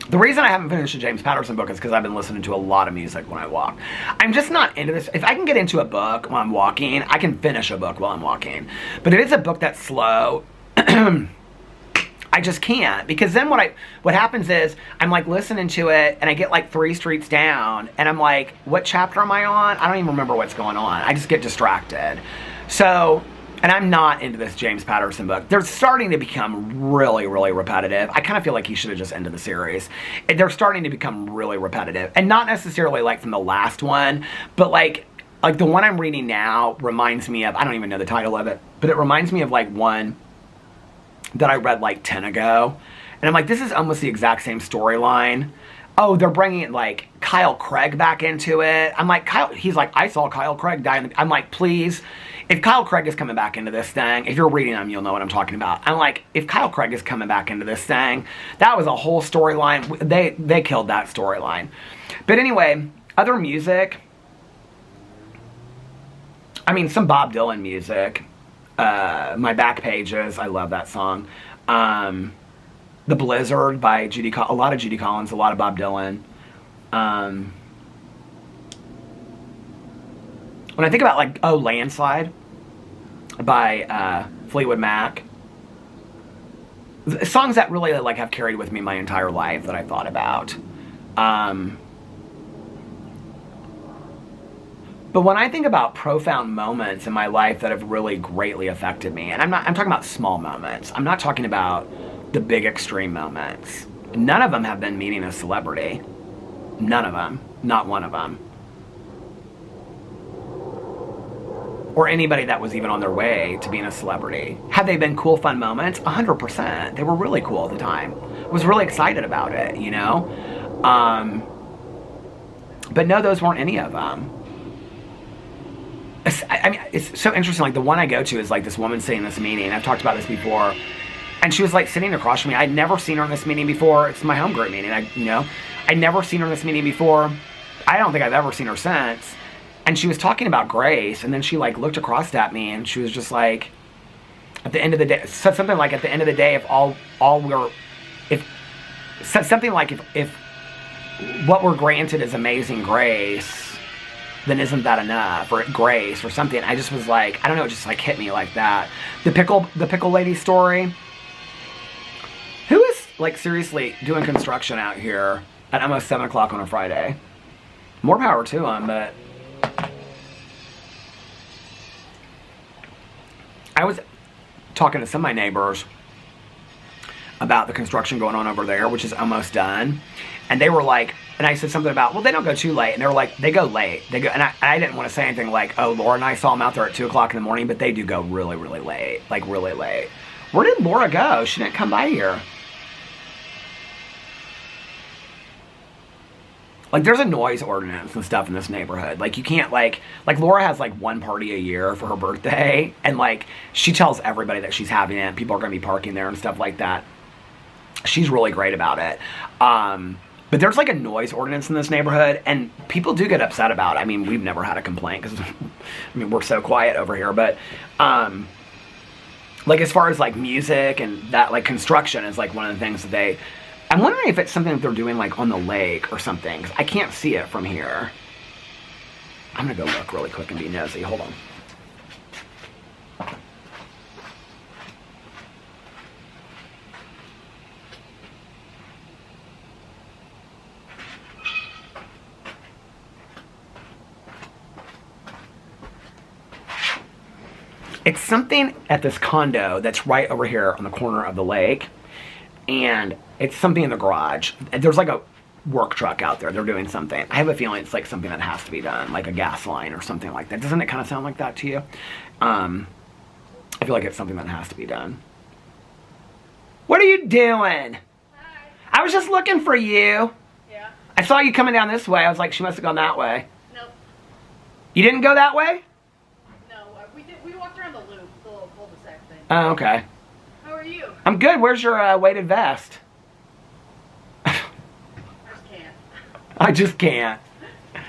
A: The reason I haven't finished a James Patterson book is because I've been listening to a lot of music when I walk. I'm just not into this. If I can get into a book while I'm walking, I can finish a book while I'm walking. But if it's a book that's slow, I just can't, because then what happens is I'm like listening to it and I get like 3 streets down and I'm like, what chapter am I on? I don't even remember what's going on. I just get distracted. So, and I'm not into this James Patterson book. They're starting to become really, really repetitive. I kind of feel like he should have just ended the series. They're starting to become really repetitive, and not necessarily like from the last one, but like the one I'm reading now reminds me of, I don't even know the title of it, but it reminds me of like one that I read like 10 ago. And I'm like, this is almost the exact same storyline. Oh, they're bringing like Kyle Craig back into it. I'm like, he's like, I saw Kyle Craig die. I'm like, please, if Kyle Craig is coming back into this thing, if you're reading them, you'll know what I'm talking about. I'm like, if Kyle Craig is coming back into this thing, that was a whole storyline. They killed that storyline. But anyway, other music. I mean, some Bob Dylan music. My Back Pages, I love that song. The Blizzard by a lot of Judy Collins, a lot of Bob Dylan. When I think about like, Landslide by Fleetwood Mac. Songs that really like have carried with me my entire life that I thought about. But when I think about profound moments in my life that have really greatly affected me, and I'm talking about small moments. I'm not talking about the big extreme moments. None of them have been meeting a celebrity. None of them. Not one of them. Or anybody that was even on their way to being a celebrity. Have they been cool, fun moments? 100%. They were really cool at the time. I was really excited about it, you know? But no, those weren't any of them. I mean, it's so interesting. Like, the one I go to is like this woman sitting in this meeting. I've talked about this before. And she was like sitting across from me. I'd never seen her in this meeting before. It's my home group meeting. I'd never seen her in this meeting before. I don't think I've ever seen her since. And she was talking about grace. And then she like looked across at me and she was just like, at the end of the day, said something like, at the end of the day, if what we're granted is amazing grace, then isn't that enough? Or grace or something. I just was like, I don't know, it just like hit me like that. The pickle lady story. Who is like seriously doing construction out here at almost 7 o'clock on a Friday? More power to them, but I was talking to some of my neighbors about the construction going on over there, which is almost done. And they were like, and I said something about, well, they don't go too late. And they were like, they go late. They go, and I didn't want to say anything like, oh, Laura and I saw them out there at 2 o'clock in the morning, but they do go really, really late. Like, really late. Where did Laura go? She didn't come by here. Like, there's a noise ordinance and stuff in this neighborhood. Like, you can't, like Laura has, like, one party a year for her birthday. And, like, she tells everybody that she's having it. People are going to be parking there and stuff like that. She's really great about it. But there's like a noise ordinance in this neighborhood, and people do get upset about it. I mean, we've never had a complaint because, I mean, we're so quiet over here. But, like, as far as like music and that, like, construction is like one of the things that I'm wondering if it's something that they're doing like on the lake or something, 'cause I can't see it from here. I'm gonna go look really quick and be nosy. Hold on. It's something at this condo that's right over here on the corner of the lake, and it's something in the garage. There's like a work truck out there. They're doing something. I have a feeling it's like something that has to be done, like a gas line or something like that. Doesn't it kind of sound like that to you? I feel like it's something that has to be done. What are you doing?
B: Hi.
A: I was just looking for you.
B: Yeah.
A: I saw you coming down this way. I was like, she must have gone that way.
B: Nope.
A: You didn't go that way?
B: No, we walked around the loop, the little cul-de-sac thing.
A: Oh, okay.
B: How are you?
A: I'm good. Where's your weighted vest?
B: I just can't.
A: I just can't.
B: Stop.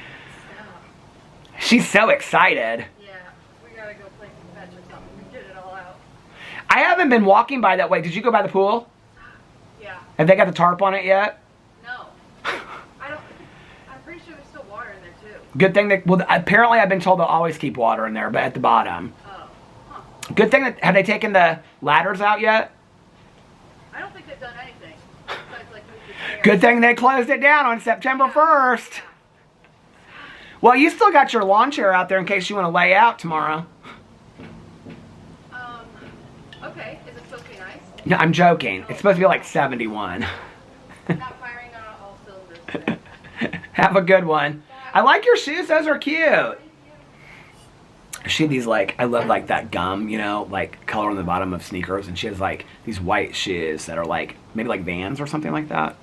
A: She's so excited.
B: Yeah, we gotta go play some fetch or something. We get it all out.
A: I haven't been walking by that way. Did you go by the pool?
B: Yeah.
A: Have they got the tarp on it yet?
B: No. I'm pretty sure there's still water in there too.
A: Good thing that, well, apparently I've been told they'll always keep water in there, but at the bottom.
B: Oh. Huh.
A: Good thing that, have they taken the ladders out yet?
B: I don't think they've done anything. Besides, like, move the chairs.
A: Good thing they closed it down on September 1st. Well, you still got your lawn chair out there in case you want to lay out tomorrow.
B: Okay. Is it supposed to be nice?
A: No, I'm joking. It's supposed to be like 71.
B: Not firing on all cylinders today.
A: Have a good one. I like your shoes. Those are cute. She had these like, I love like that gum, you know, like color on the bottom of sneakers. And she has like these white shoes that are like, maybe like Vans or something like that.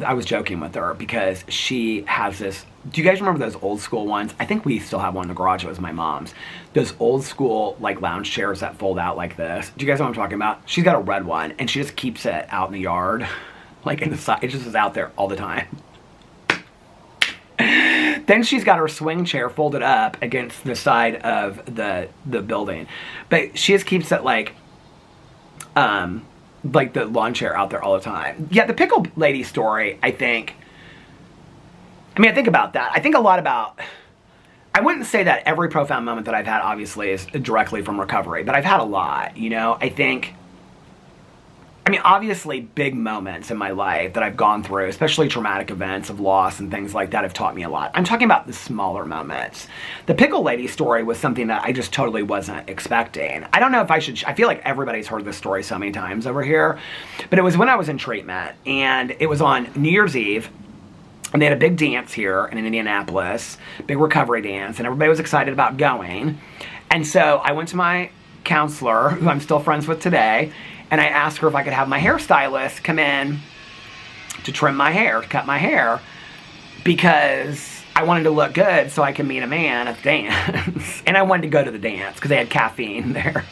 A: I was joking with her because she has this, do you guys remember those old school ones? I think we still have one in the garage. It was my mom's. Those old school like lounge chairs that fold out like this. Do you guys know what I'm talking about? She's got a red one and she just keeps it out in the yard. Like in the side, it just is out there all the time. Then she's got her swing chair folded up against the side of the building. But she just keeps it like the lawn chair out there all the time. Yeah, the pickle lady story, I think about that. I think a lot about, I wouldn't say that every profound moment that I've had obviously is directly from recovery, but I've had a lot, you know. Obviously big moments in my life that I've gone through, especially traumatic events of loss and things like that have taught me a lot. I'm talking about the smaller moments. The pickle lady story was something that I just totally wasn't expecting. I don't know if I feel like everybody's heard this story so many times over here, but it was when I was in treatment and it was on New Year's Eve. And they had a big dance here in Indianapolis, big recovery dance, and everybody was excited about going. And so I went to my counselor, who I'm still friends with today, and I asked her if I could have my hairstylist come in to trim my hair, to cut my hair, because I wanted to look good so I could meet a man at the dance. And I wanted to go to the dance because they had caffeine there.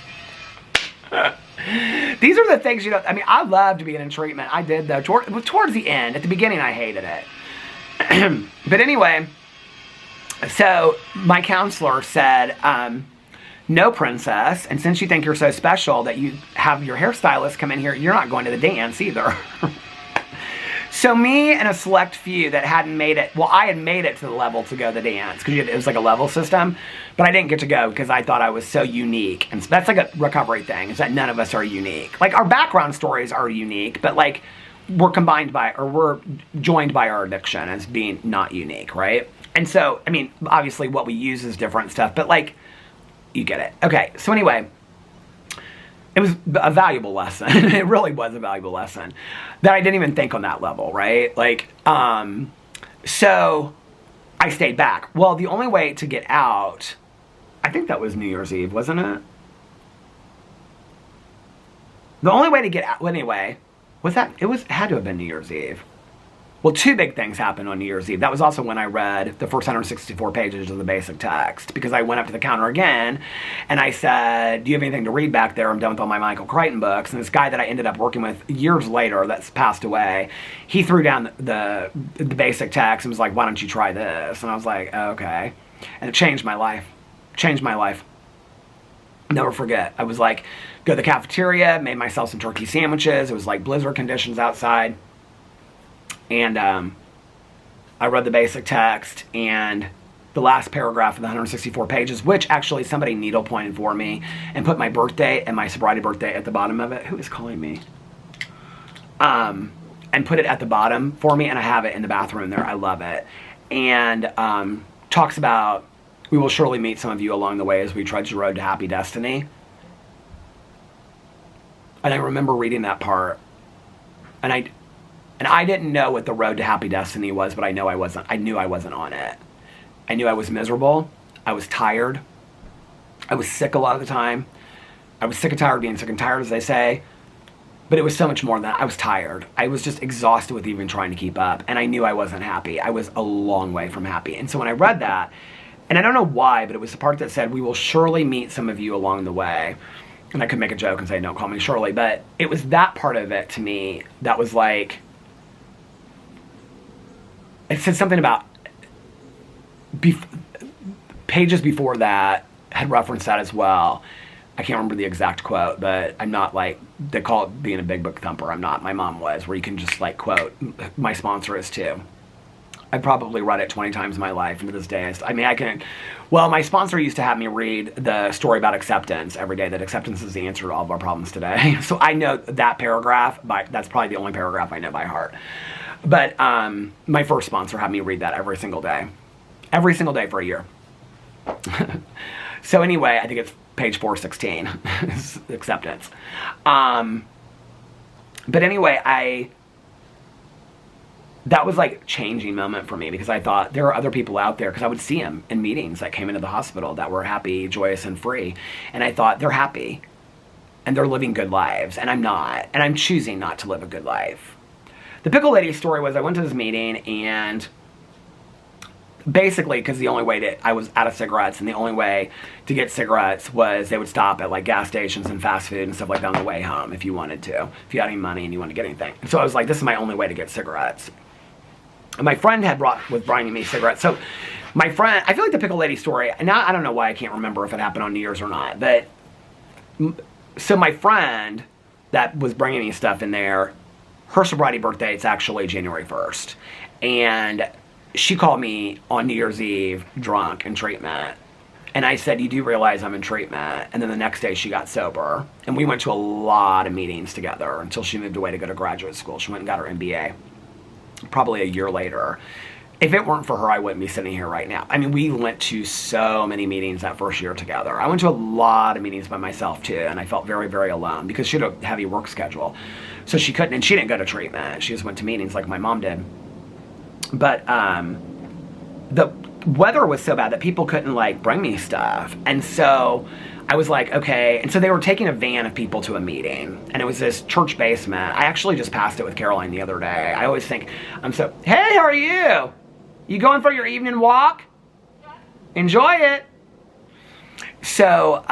A: These are the things, you know, I loved being in treatment. I did, though. Towards the end. At the beginning, I hated it. But anyway, so my counselor said, no, princess, and since you think you're so special that you have your hairstylist come in here, you're not going to the dance either. So me and a select few that hadn't made it, well, I had made it to the level to go to the dance, because it was like a level system, but I didn't get to go because I thought I was so unique. And so that's like a recovery thing, is that none of us are unique. Like, our background stories are unique, but like, we're joined by our addiction as being not unique, right? And so, obviously what we use is different stuff, but like, you get it. Okay, so anyway, it was a valuable lesson. It really was a valuable lesson that I didn't even think on that level, right? Like, so I stayed back. Well, the only way to get out, I think that was New Year's Eve, wasn't it? The only way to get out, well, anyway, it had to have been New Year's Eve. Well, two big things happened on New Year's Eve. That was also when I read the first 164 pages of the basic text, because I went up to the counter again and I said, do you have anything to read back there? I'm done with all my Michael Crichton books. And this guy that I ended up working with years later that's passed away, he threw down the basic text and was like, why don't you try this? And I was like, okay. And it changed my life. Changed my life. Never forget. I was like, go to the cafeteria, made myself some turkey sandwiches. It was like blizzard conditions outside. And I read the basic text and the last paragraph of the 164 pages, which actually somebody needle pointed for me and put my birthday and my sobriety birthday at the bottom of it. Who is calling me? And put it at the bottom for me, and I have it in the bathroom there. I love it. And talks about, we will surely meet some of you along the way as we trudge the road to happy destiny. And I remember reading that part, and I didn't know what the road to happy destiny was, but I knew I wasn't on it. I knew I was miserable. I was tired. I was sick a lot of the time. I was sick and tired of being sick and tired, as they say. But it was so much more than that. I was tired. I was just exhausted with even trying to keep up. And I knew I wasn't happy. I was a long way from happy. And so when I read that, and I don't know why, but it was the part that said, we will surely meet some of you along the way. And I could make a joke and say, don't call me Shirley. But it was that part of it to me that was like, it said something about pages before that had referenced that as well. I can't remember the exact quote, but I'm not like, they call it being a big book thumper. I'm not. My mom was, where you can just like quote. My sponsor is too. I probably read it 20 times in my life, and to this day, my sponsor used to have me read the story about acceptance every day, that acceptance is the answer to all of our problems today. So I know that paragraph, that's probably the only paragraph I know by heart. But my first sponsor had me read that every single day for a year. So anyway, I think it's page 416, acceptance. But anyway, that was like a changing moment for me, because I thought there are other people out there, because I would see them in meetings that came into the hospital that were happy, joyous, and free. And I thought, they're happy and they're living good lives, and I'm not, and I'm choosing not to live a good life. The pickle lady story was, I went to this meeting, and basically, because I was out of cigarettes, and the only way to get cigarettes was they would stop at like gas stations and fast food and stuff like that on the way home if you wanted to, if you had any money and you wanted to get anything. And so I was like, this is my only way to get cigarettes. And my friend was bringing me cigarettes. So my friend, I feel like the pickle lady story, now I don't know why I can't remember if it happened on New Year's or not, but so my friend that was bringing me stuff in there, her sobriety birthday, it's actually January 1st. And she called me on New Year's Eve drunk in treatment. And I said, you do realize I'm in treatment? And then the next day she got sober. And we went to a lot of meetings together until she moved away to go to graduate school. She went and got her MBA probably a year later. If it weren't for her, I wouldn't be sitting here right now. I mean, we went to so many meetings that first year together. I went to a lot of meetings by myself too, and I felt very, very alone because she had a heavy work schedule. So she couldn't, and she didn't go to treatment. She just went to meetings like my mom did. But the weather was so bad that people couldn't like bring me stuff. And so I was like, okay. And so they were taking a van of people to a meeting, and it was this church basement. I actually just passed it with Caroline the other day. I always think, hey, how are you? You going for your evening walk? Yeah. Enjoy it. So,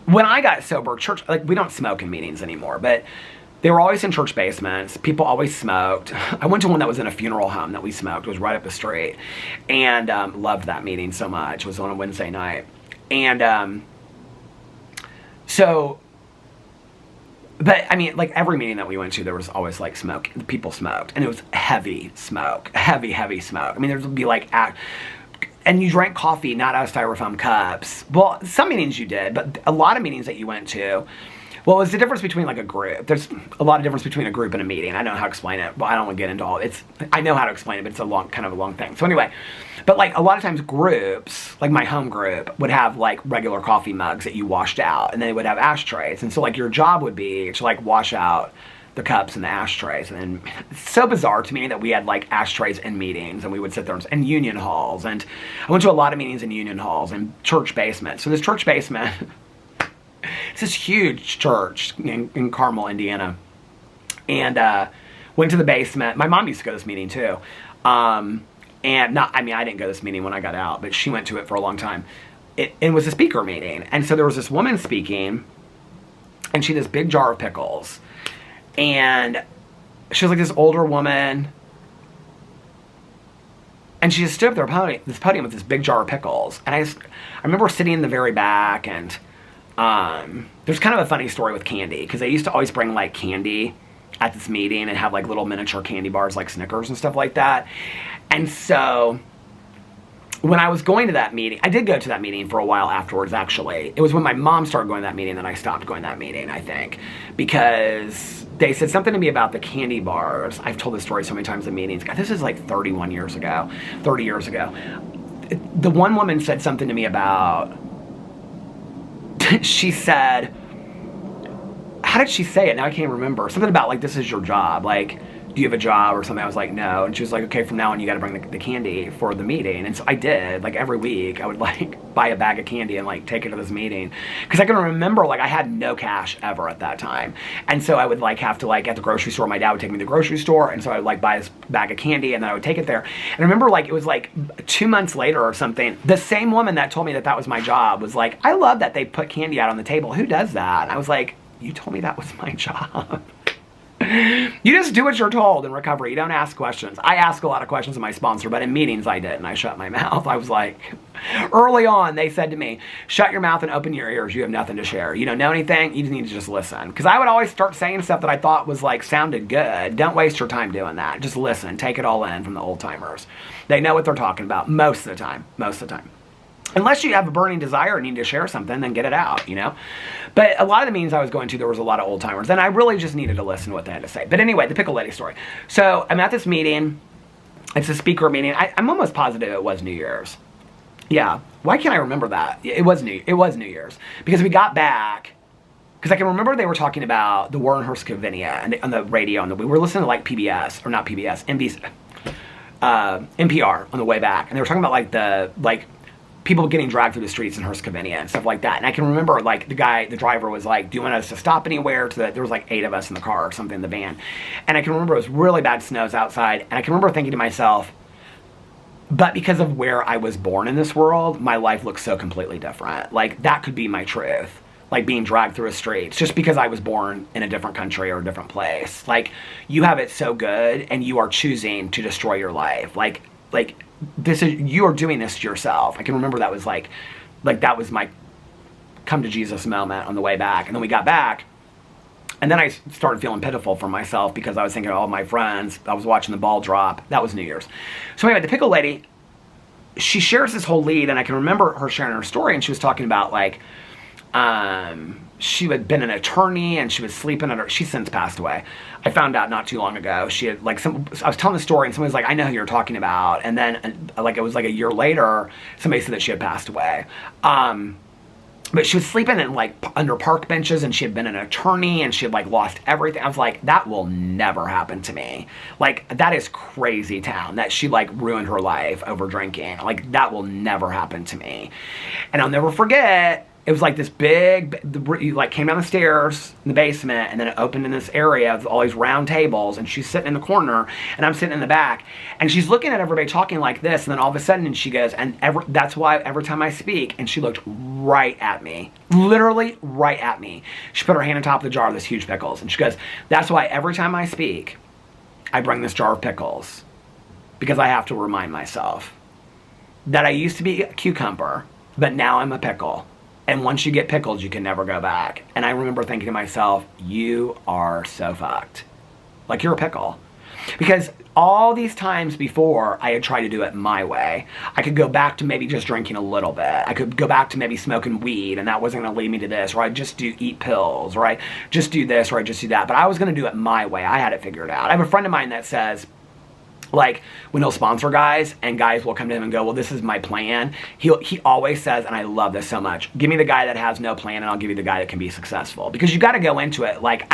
A: when I got sober, church, like, we don't smoke in meetings anymore, but they were always in church basements. People always smoked. I went to one that was in a funeral home that we smoked. It was right up the street. And loved that meeting so much. It was on a Wednesday night. And but I mean, like every meeting that we went to, there was always like smoke. People smoked. And it was heavy smoke. Heavy smoke. I mean, there would be like, and you drank coffee not out of styrofoam cups. Well, some meetings you did, but a lot of meetings that you went to, well, it's the difference between like a group. There's a lot of difference between a group and a meeting. I know how to explain it. Well, I don't want to get into all it. I know how to explain it, but it's kind of a long thing. So anyway, but like a lot of times groups, like my home group, would have like regular coffee mugs that you washed out, and they would have ashtrays. And so like your job would be to like wash out the cups and the ashtrays. And then it's so bizarre to me that we had like ashtrays in meetings, and we would sit there in union halls. And I went to a lot of meetings in union halls and church basements. So this church basement, it's this huge church in Carmel, Indiana. And went to the basement. My mom used to go to this meeting too. I didn't go to this meeting when I got out, but she went to it for a long time. It was a speaker meeting. And so there was this woman speaking, and she had this big jar of pickles. And she was like this older woman. And she just stood up there at this podium with this big jar of pickles. And I remember sitting in the very back, and there's kind of a funny story with candy, because they used to always bring like candy at this meeting and have like little miniature candy bars like Snickers and stuff like that. And so when I was going to that meeting, I did go to that meeting for a while afterwards, actually. It was when my mom started going to that meeting that I stopped going to that meeting, I think, because they said something to me about the candy bars. I've told this story so many times in meetings. God, this is like 30 years ago. The one woman said something to me about, she said, how did she say it? Now I can't remember. Something about like, this is your job. Like, do you have a job or something? I was like, no. And she was like, okay, from now on you got to bring the candy for the meeting. And so I did. Like every week I would like buy a bag of candy and like take it to this meeting, because I can remember like I had no cash ever at that time. And so I would like have to like at the grocery store, my dad would take me to the grocery store, and so I would like buy this bag of candy and then I would take it there. And I remember like it was like 2 months later or something, the same woman that told me that that was my job was like, I love that they put candy out on the table. Who does that? And I was like, you told me that was my job. You just do what you're told in recovery. You don't ask questions. I ask a lot of questions of my sponsor, but in meetings I did, and I shut my mouth. I was like, early on, they said to me, shut your mouth and open your ears. You have nothing to share. You don't know anything. You just need to just listen. Because I would always start saying stuff that I thought was like, sounded good. Don't waste your time doing that. Just listen. Take it all in from the old timers. They know what they're talking about most of the time. Most of the time. Unless you have a burning desire and need to share something, then get it out, you know? But a lot of the meetings I was going to, there was a lot of old timers, and I really just needed to listen to what they had to say. But anyway, the pickle lady story. So I'm at this meeting. It's a speaker meeting. I'm almost positive it was New Year's. Yeah. Why can't I remember that? It was New Year's. Because we got back, because I can remember they were talking about the war in Herzegovina on the radio, and we were listening to like PBS, or not PBS, NPR on the way back. And they were talking about like people getting dragged through the streets in Herzegovina and stuff like that. And I can remember like the driver was like, do you want us to stop anywhere? There was like 8 of us in the car or something in the van. And I can remember it was really bad snows outside. And I can remember thinking to myself, but because of where I was born in this world, my life looks so completely different. Like that could be my truth. Like being dragged through a street just because I was born in a different country or a different place. Like you have it so good and you are choosing to destroy your life. Like this is, you are doing this to yourself. I can remember that was like that was my come to Jesus moment on the way back. And then we got back, and then I started feeling pitiful for myself because I was thinking of all my friends. I was watching the ball drop. That was New Year's. So anyway, the pickle lady, she shares this whole lead, and I can remember her sharing her story, and she was talking about like she had been an attorney and she was sleeping under, she's since passed away. I found out not too long ago. She had like I was telling the story and somebody was like, I know who you're talking about. And then like it was like a year later, somebody said that she had passed away. But she was sleeping in like under park benches, and she had been an attorney and she had like lost everything. I was like, that will never happen to me. Like that is crazy town that she like ruined her life over drinking. Like that will never happen to me. And I'll never forget, it was like this big, you like came down the stairs in the basement, and then it opened in this area of all these round tables, and she's sitting in the corner and I'm sitting in the back, and she's looking at everybody talking like this, and then all of a sudden she goes, and that's why every time I speak, and she looked right at me, literally right at me. She put her hand on top of the jar of this huge pickles, and she goes, that's why every time I speak, I bring this jar of pickles, because I have to remind myself that I used to be a cucumber, but now I'm a pickle. And once you get pickled, you can never go back. And I remember thinking to myself, you are so fucked. Like, you're a pickle. Because all these times before, I had tried to do it my way. I could go back to maybe just drinking a little bit. I could go back to maybe smoking weed, and that wasn't going to lead me to this. Or I'd just eat pills. Or I just do this, or I just do that. But I was going to do it my way. I had it figured out. I have a friend of mine that says, like, when he'll sponsor guys, and guys will come to him and go, well, this is my plan. He always says, and I love this so much, give me the guy that has no plan, and I'll give you the guy that can be successful. Because you got to go into it, like,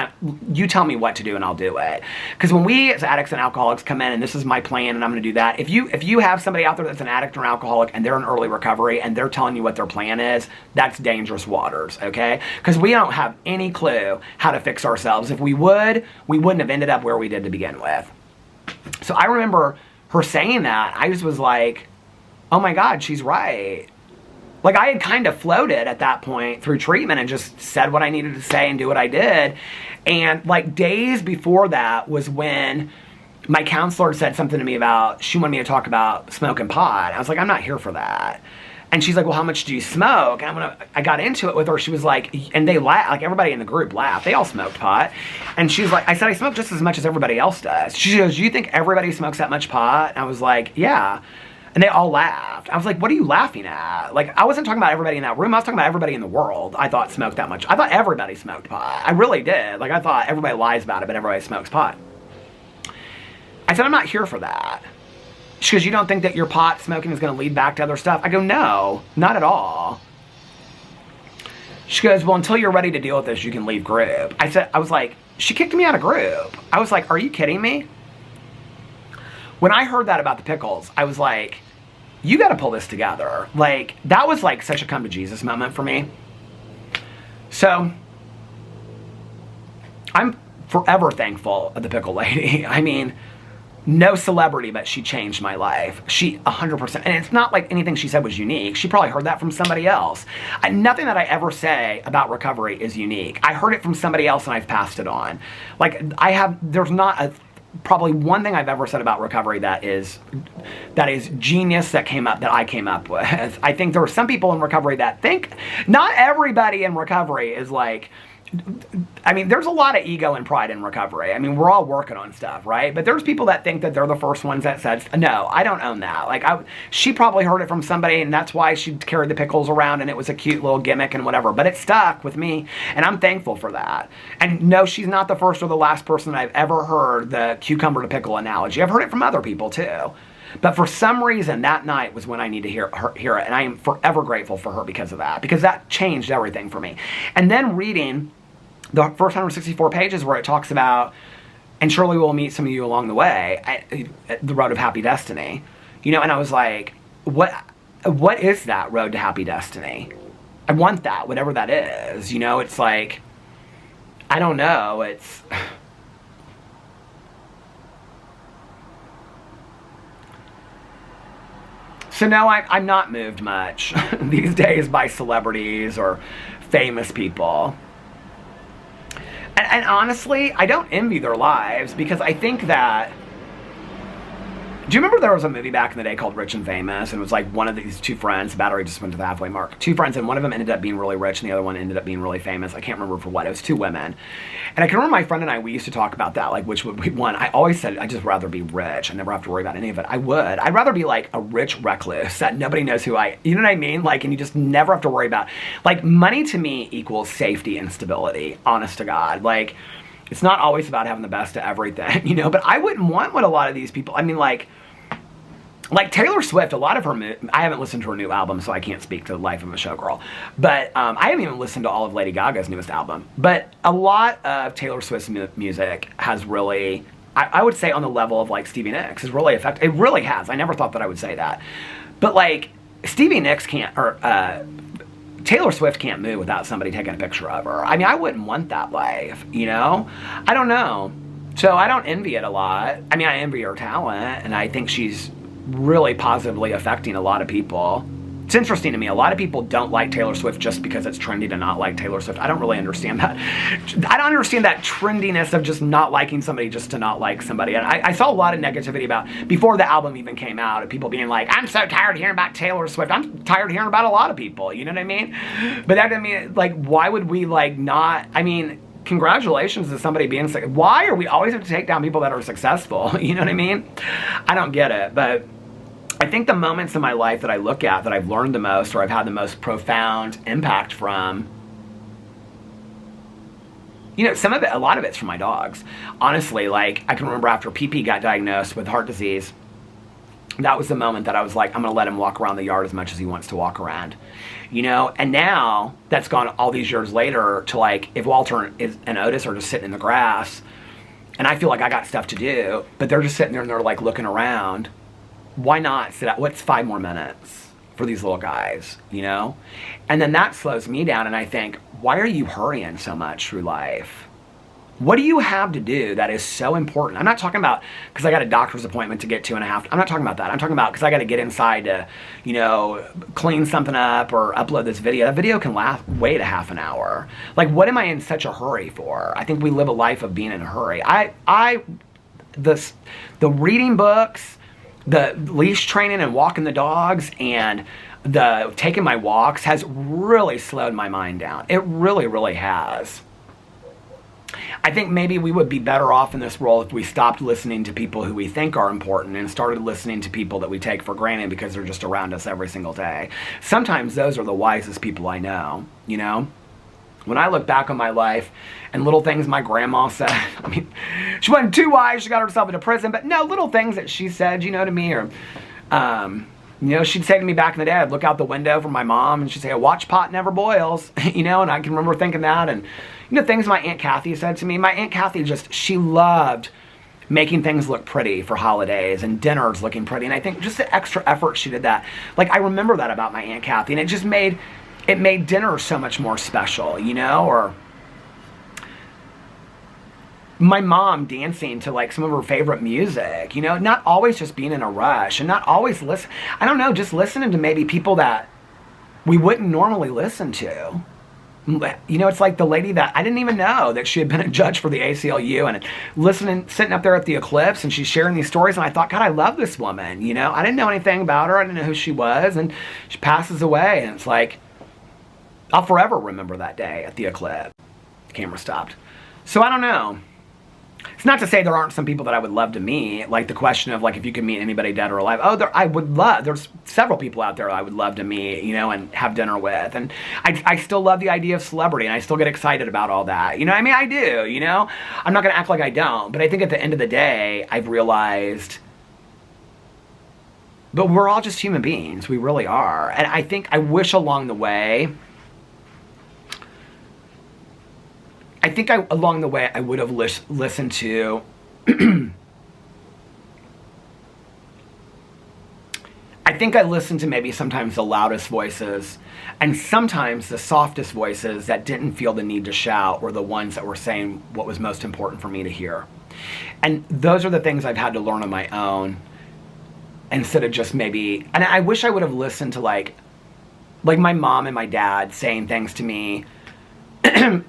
A: you tell me what to do, and I'll do it. Because when we, as addicts and alcoholics, come in, and this is my plan, and I'm going to do that, if you have somebody out there that's an addict or an alcoholic, and they're in early recovery, and they're telling you what their plan is, that's dangerous waters, okay? Because we don't have any clue how to fix ourselves. If we would, we wouldn't have ended up where we did to begin with. So I remember her saying that. I just was like, oh my God, she's right. Like, I had kind of floated at that point through treatment and just said what I needed to say and do what I did. And like days before that was when my counselor said something to me about, she wanted me to talk about smoking pot. I was like, I'm not here for that. And she's like, well, how much do you smoke? And I got into it with her. She was like, and they laughed, like everybody in the group laughed. They all smoked pot. And she was like, I said, I smoke just as much as everybody else does. She goes, do you think everybody smokes that much pot? And I was like, yeah. And they all laughed. I was like, what are you laughing at? Like, I wasn't talking about everybody in that room. I was talking about everybody in the world I thought smoked that much. I thought everybody smoked pot. I really did. Like, I thought everybody lies about it, but everybody smokes pot. I said, I'm not here for that. She goes, you don't think that your pot smoking is going to lead back to other stuff? I go, no, not at all. She goes, well, until you're ready to deal with this, you can leave group. I was like, she kicked me out of group. I was like, are you kidding me? when I heard that about the pickles, I was like, you got to pull this together. Like, that was like such a come to Jesus moment for me. So I'm forever thankful of the pickle lady. I mean, no celebrity, but she changed my life. She 100%. And it's not like anything she said was unique. She probably heard that from somebody else. Nothing that I ever say about recovery is unique. I heard it from somebody else and I've passed it on. Like, there's not probably one thing I've ever said about recovery that is genius that I came up with. I think there are some people in recovery that think, not everybody in recovery is like, I mean, there's a lot of ego and pride in recovery. I mean, we're all working on stuff, right? But there's people that think that they're the first ones that said, no, I don't own that. Like, she probably heard it from somebody, and that's why she carried the pickles around, and it was a cute little gimmick and whatever. But it stuck with me, and I'm thankful for that. And no, she's not the first or the last person I've ever heard the cucumber to pickle analogy. I've heard it from other people, too. But for some reason, that night was when I need to hear it, and I am forever grateful for her because of that, because that changed everything for me. And then reading the first 164 pages where it talks about, and surely we'll meet some of you along the way, the road of happy destiny, you know, and I was like, what is that road to happy destiny? I want that, whatever that is, you know. It's like, I don't know, it's... So no, I'm not moved much these days by celebrities or famous people. And honestly, I don't envy their lives, because I think that... Do you remember there was a movie back in the day called Rich and Famous? And it was like one of these two friends, battery just went to the halfway mark. Two friends, and one of them ended up being really rich, and the other one ended up being really famous. I can't remember for what. It was two women. And I can remember my friend and I, we used to talk about that, like which would be one. I always said I'd just rather be rich. I never have to worry about any of it. I would. I'd rather be like a rich recluse that nobody knows who you know what I mean? Like, and you just never have to worry about. Like, money to me equals safety and stability, honest to God. Like, it's not always about having the best of everything, you know? But I wouldn't want what a lot of these people, I mean, like Taylor Swift, a lot of her, I haven't listened to her new album, so I can't speak to Life of a Showgirl, but I haven't even listened to all of Lady Gaga's newest album, but a lot of Taylor Swift's music has really, I would say on the level of like Stevie Nicks, has really affected, it really has. I never thought that I would say that, but like Stevie Nicks can't, or Taylor Swift can't move without somebody taking a picture of her. I mean, I wouldn't want that life, you know? I don't know. So I don't envy it a lot. I mean, I envy her talent, and I think she's really positively affecting a lot of people. It's interesting to me. A lot of people don't like Taylor Swift just because it's trendy to not like Taylor Swift. I don't really understand that. I don't understand that trendiness of just not liking somebody just to not like somebody. And I saw a lot of negativity about, before the album even came out, of people being like, I'm so tired of hearing about Taylor Swift. I'm tired of hearing about a lot of people. You know what I mean? But that doesn't mean, like, why would we, like, not, I mean, congratulations to somebody being sick. Why are we always have to take down people that are successful? You know what I mean? I don't get it, but I think the moments in my life that I look at that I've learned the most, or I've had the most profound impact from, you know, some of it, a lot of it's from my dogs. Honestly, like, I can remember after PP got diagnosed with heart disease, that was the moment that I was like, I'm going to let him walk around the yard as much as he wants to walk around. You know, and now that's gone all these years later to, like, if Walter and Otis are just sitting in the grass, and I feel like I got stuff to do, but they're just sitting there and they're like looking around. Why not sit out? What's 5 more minutes for these little guys, you know? And then that slows me down, and I think, why are you hurrying so much through life? What do you have to do that is so important? I'm not talking about because I got a doctor's appointment to get to and a half. I'm not talking about that. I'm talking about because I got to get inside to, you know, clean something up or upload this video. That video can wait a half an hour. Like, what am I in such a hurry for? I think we live a life of being in a hurry. The reading books, the leash training and walking the dogs, and the taking my walks has really slowed my mind down. It really, really has. I think maybe we would be better off in this world if we stopped listening to people who we think are important and started listening to people that we take for granted because they're just around us every single day. Sometimes those are the wisest people I know, you know? When I look back on my life and little things my grandma said, I mean, she wasn't too wise, she got herself into prison, but no, little things that she said, you know, to me, or, you know, she'd say to me back in the day, I'd look out the window for my mom, and she'd say, a watch pot never boils, you know, and I can remember thinking that, and, you know, things my Aunt Kathy said to me. My Aunt Kathy just, she loved making things look pretty for holidays and dinners looking pretty. And I think just the extra effort she did that. Like, I remember that about my Aunt Kathy, and it made dinner so much more special, you know? Or my mom dancing to like some of her favorite music, you know, not always just being in a rush and not always I don't know, just listening to maybe people that we wouldn't normally listen to. You know, it's like the lady that I didn't even know that she had been a judge for the ACLU, and sitting up there at the Eclipse, and she's sharing these stories, and I thought, God, I love this woman, you know? I didn't know anything about her. I didn't know who she was, and she passes away, and it's like, I'll forever remember that day at the Eclipse. The camera stopped. So I don't know. It's not to say there aren't some people that I would love to meet, like the question of like if you could meet anybody dead or alive. Oh, there's several people out there I would love to meet, you know, and have dinner with. And I still love the idea of celebrity, and I still get excited about all that. You know, I mean, I do, you know? I'm not going to act like I don't, but I think at the end of the day, I've realized, but we're all just human beings. We really are. And I think I wish along the way, along the way, I would have listened to I think I listened to maybe sometimes the loudest voices, and sometimes the softest voices that didn't feel the need to shout were the ones that were saying what was most important for me to hear. And those are the things I've had to learn on my own, instead of just maybe, and I wish I would have listened to like my mom and my dad saying things to me,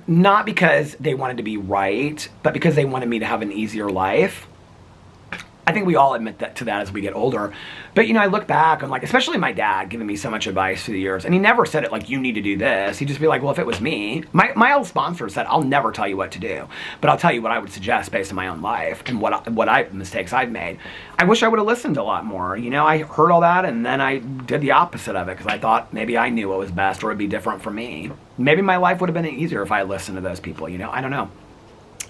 A: not because they wanted to be right, but because they wanted me to have an easier life. I think we all admit to that as we get older. But, you know, I look back, I'm like, especially my dad giving me so much advice through the years. And he never said it like, you need to do this. He'd just be like, well, if it was me. My old sponsor said, I'll never tell you what to do, but I'll tell you what I would suggest based on my own life and mistakes I've made. I wish I would have listened a lot more. You know, I heard all that, and then I did the opposite of it because I thought maybe I knew what was best, or it would be different for me. Maybe my life would have been easier if I listened to those people, you know? I don't know.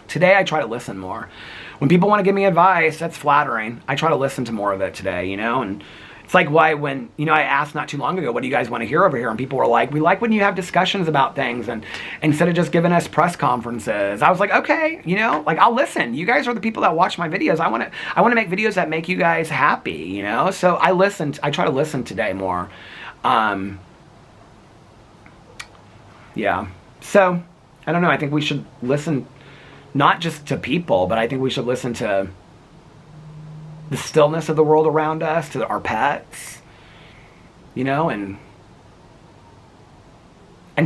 A: Today, I try to listen more. When people want to give me advice, that's flattering. I try to listen to more of it today, you know? And it's like why when, you know, I asked not too long ago, what do you guys want to hear over here? And people were like, we like when you have discussions about things, and instead of just giving us press conferences. I was like, okay, you know, like I'll listen. You guys are the people that watch my videos. I want to make videos that make you guys happy, you know? So I try to listen today more. Yeah. So, I don't know. I think we should listen not just to people, but I think we should listen to the stillness of the world around us, to our pets, you know, and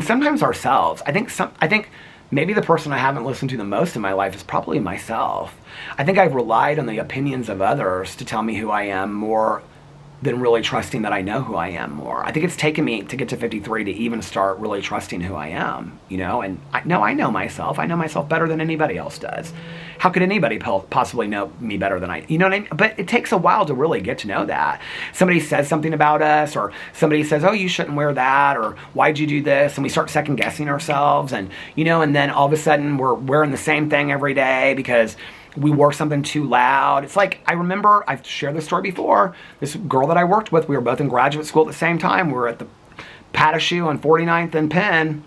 A: sometimes ourselves. I think maybe the person I haven't listened to the most in my life is probably myself. I think I've relied on the opinions of others to tell me who I am more than really trusting that I know who I am more. I think it's taken me to get to 53 to even start really trusting who I am, you know? And I know myself. I know myself better than anybody else does. How could anybody possibly know me better than I, you know what I mean? But it takes a while to really get to know that. Somebody says something about us, or somebody says, oh, you shouldn't wear that, or why'd you do this? And we start second guessing ourselves, and, you know, and then all of a sudden we're wearing the same thing every day because we wore something too loud. It's like, I remember, I've shared this story before, this girl that I worked with, we were both in graduate school at the same time. We were at the Patashu on 49th and Penn,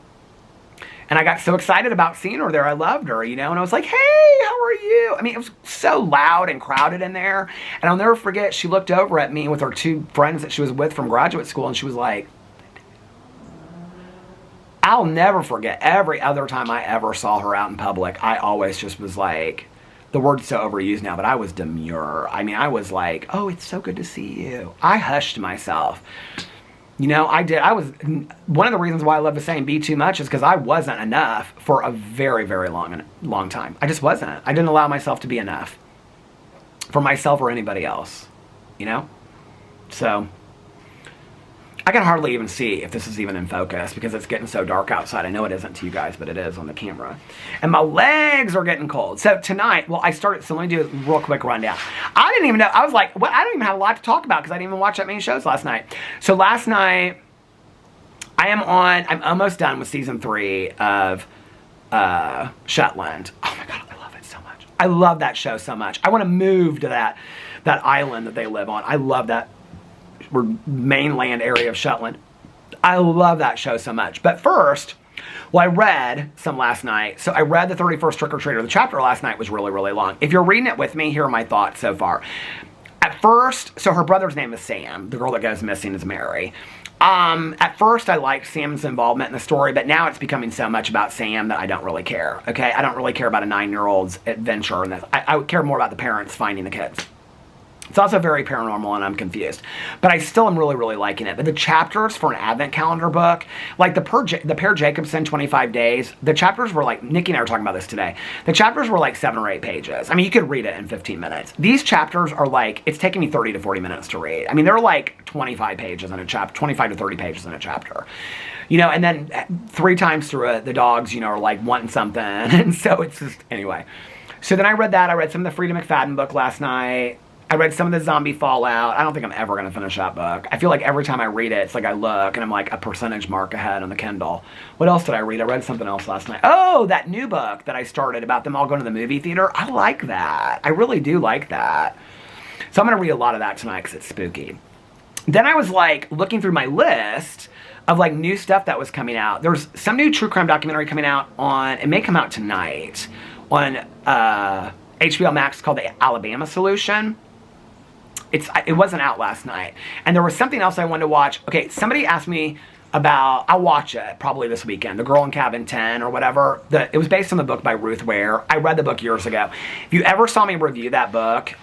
A: and I got so excited about seeing her there. I loved her, you know, and I was like, hey, how are you? I mean, it was so loud and crowded in there, and I'll never forget, she looked over at me with her two friends that she was with from graduate school, and she was like, I'll never forget, every other time I ever saw her out in public, I always just was like, the word's so overused now, but I was demure. I mean, I was like, oh, it's so good to see you. I hushed myself. You know, one of the reasons why I love the saying be too much is because I wasn't enough for a very, very long time. I just wasn't. I didn't allow myself to be enough for myself or anybody else, you know? So I can hardly even see if this is even in focus because it's getting so dark outside. I know it isn't to you guys, but it is on the camera. And my legs are getting cold. So tonight, well, so let me do a real quick rundown. I didn't even know, I was like, what? I don't even have a lot to talk about because I didn't even watch that many shows last night. So last night, I'm almost done with season 3 of Shetland. Oh my God, I love it so much. I love that show so much. I want to move to that island that they live on. I love that mainland area of Shetland. I love that show so much. But first, Well, I read some last night. So I read the 31st Trick or Treater. The chapter last night was really, really long. If you're reading it with me, here are my thoughts so far. At first, so her brother's name is Sam. The girl that goes missing is Mary. At first, I liked Sam's involvement in the story, but now it's becoming so much about Sam that I don't really care, okay? I don't really care about a 9-year-old's adventure. And I care more about the parents finding the kids. It's also very paranormal, and I'm confused. But I still am really, really liking it. But the chapters for an Advent calendar book, like the Per Jacobson 25 Days, the chapters were like, Nikki and I were talking about this today, the chapters were like 7 or 8 pages. I mean, you could read it in 15 minutes. These chapters are like, it's taking me 30 to 40 minutes to read. I mean, they're like 25 pages in a chapter, 25 to 30 pages in a chapter. You know, and then 3 times through it, the dogs, you know, are like wanting something. And so it's just, anyway. So then I read that. I read some of the Frida McFadden book last night. I read some of the Zombie Fallout. I don't think I'm ever going to finish that book. I feel like every time I read it, it's like I look and I'm like a percentage mark ahead on the Kindle. What else did I read? I read something else last night. Oh, that new book that I started about them all going to the movie theater. I like that. I really do like that. So I'm going to read a lot of that tonight because it's spooky. Then I was like looking through my list of like new stuff that was coming out. There's some new true crime documentary coming out on, it may come out tonight, on HBO Max called The Alabama Solution. It wasn't out last night. And there was something else I wanted to watch. Okay, somebody asked me about, I'll watch it probably this weekend, The Girl in Cabin 10 or whatever. It was based on the book by Ruth Ware. I read the book years ago. If you ever saw me review that book,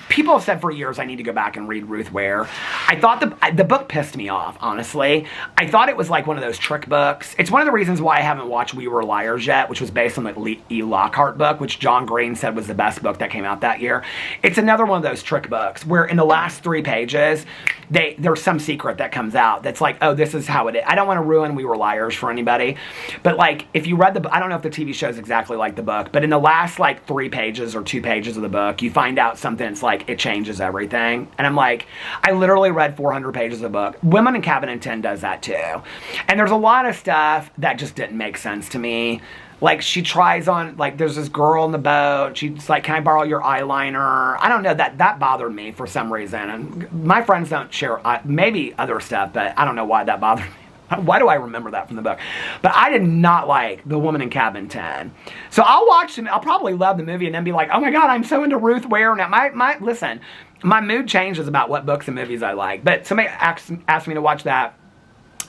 A: people have said for years I need to go back and read Ruth Ware. I thought the book pissed me off, honestly. I thought it was like one of those trick books. It's one of the reasons why I haven't watched We Were Liars yet, which was based on the E. Lockhart book, which John Green said was the best book that came out that year. It's another one of those trick books where in the last 3 pages, there's some secret that comes out that's like, oh, this is how it is. I don't want to ruin We Were Liars for anybody, but like if you read the, I don't know if the TV show is exactly like the book, but in the last like 3 pages or 2 pages of the book, you find out something that's like, it changes everything. And I'm like, I literally read 400 pages of the book. Women in Cabin 10 does that too. And there's a lot of stuff that just didn't make sense to me. Like she tries on, like there's this girl on the boat. She's like, can I borrow your eyeliner? I don't know, that bothered me for some reason. And my friends don't share, maybe other stuff, but I don't know why that bothered me. Why do I remember that from the book? But I did not like The Woman in Cabin 10. So I'll watch them. I'll probably love the movie and then be like, oh my God, I'm so into Ruth Ware now. Listen, my mood changes about what books and movies I like. But somebody asked me to watch that.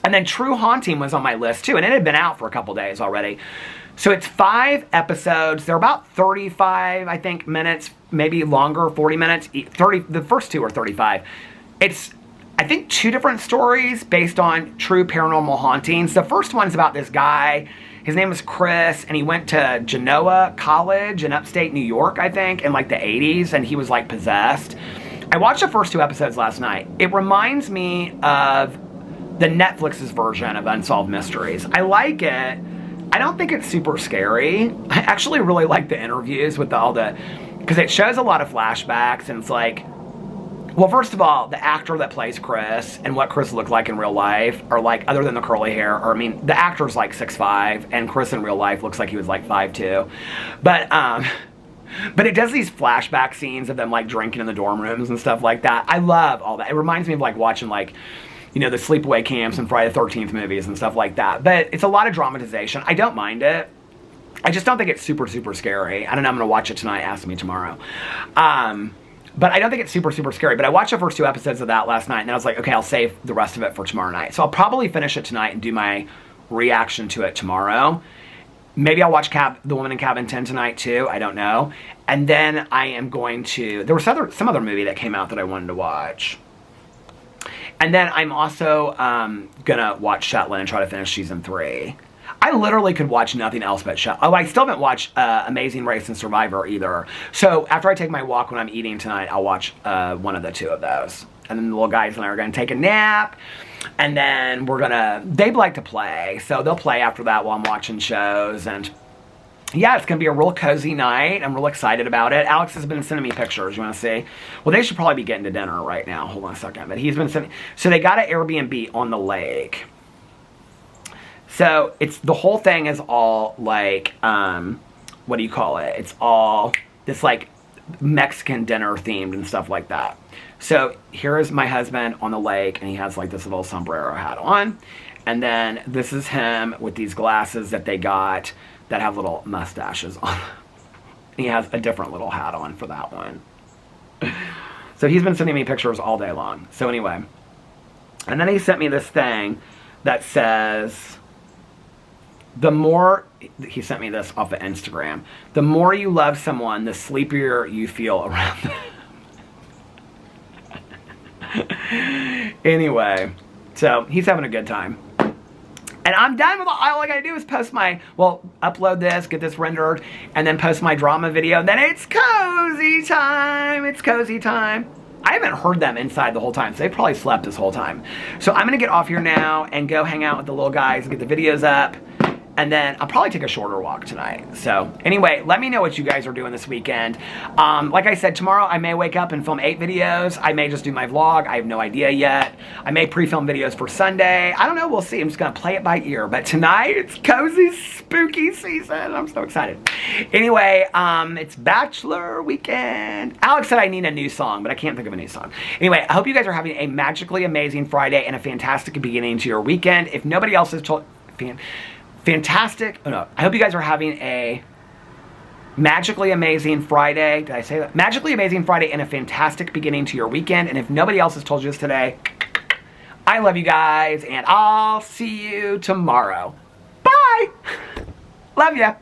A: And then True Haunting was on my list too. And it had been out for a couple days already. So it's 5 episodes. They're about 35, I think, minutes, maybe longer, 40 minutes. 30. The first 2 are 35. It's, I think, 2 different stories based on true paranormal hauntings. The first one's about this guy. His name is Chris, and he went to Genoa College in upstate New York, I think, in like the 80s, and he was like possessed. I watched the first 2 episodes last night. It reminds me of the Netflix's version of Unsolved Mysteries. I like it. I don't think it's super scary. I actually really like the interviews with because it shows a lot of flashbacks, and it's like, well, first of all, the actor that plays Chris and what Chris looked like in real life are like, other than the curly hair, or I mean, the actor's like 6'5", and Chris in real life looks like he was like 5'2". But it does these flashback scenes of them like drinking in the dorm rooms and stuff like that. I love all that. It reminds me of like watching like, you know, the sleepaway camps and Friday the 13th movies and stuff like that. But it's a lot of dramatization. I don't mind it. I just don't think it's super, super scary. I don't know. I'm going to watch it tonight. Ask me tomorrow. But I don't think it's super, super scary. But I watched the first 2 episodes of that last night, and then I was like, okay, I'll save the rest of it for tomorrow night. So I'll probably finish it tonight and do my reaction to it tomorrow. Maybe I'll watch The Woman in Cabin 10 tonight too. I don't know. And then I am going to... There was some other movie that came out that I wanted to watch. And then I'm also going to watch Shetland and try to finish season 3. I literally could watch nothing else but Shetland. Oh, I still haven't watched Amazing Race and Survivor either. So after I take my walk when I'm eating tonight, I'll watch one of the 2 of those. And then the little guys and I are going to take a nap. And then they like to play. So they'll play after that while I'm watching shows. And yeah, it's going to be a real cozy night. I'm real excited about it. Alex has been sending me pictures. You want to see? Well, they should probably be getting to dinner right now. Hold on a second. But he's been sending... So they got an Airbnb on the lake. So the whole thing is all like, what do you call it? It's all this like Mexican dinner themed and stuff like that. So here is my husband on the lake, and he has like this little sombrero hat on. And then this is him with these glasses that they got that have little mustaches on. He has a different little hat on for that one. So he's been sending me pictures all day long. So anyway, and then he sent me this thing that says, the more, he sent me this off of Instagram, the more you love someone, the sleepier you feel around them. Anyway, so he's having a good time. And I'm done with all I gotta do is post my, well, upload this, get this rendered, and then post my drama video. And then it's cozy time. It's cozy time. I haven't heard them inside the whole time, so they probably slept this whole time. So I'm gonna get off here now and go hang out with the little guys and get the videos up. And then I'll probably take a shorter walk tonight. So anyway, let me know what you guys are doing this weekend. Like I said, tomorrow I may wake up and film 8 videos. I may just do my vlog. I have no idea yet. I may pre-film videos for Sunday. I don't know. We'll see. I'm just going to play it by ear. But tonight, it's cozy, spooky season. I'm so excited. Anyway, it's Bachelor Weekend. Alex said I need a new song, but I can't think of a new song. Anyway, I hope you guys are having a magically amazing Friday and a fantastic beginning to your weekend. If nobody else has told... Fantastic. Oh no. I hope you guys are having a magically amazing Friday. Did I say that? Magically amazing Friday and a fantastic beginning to your weekend. And if nobody else has told you this today, I love you guys and I'll see you tomorrow. Bye. Love ya.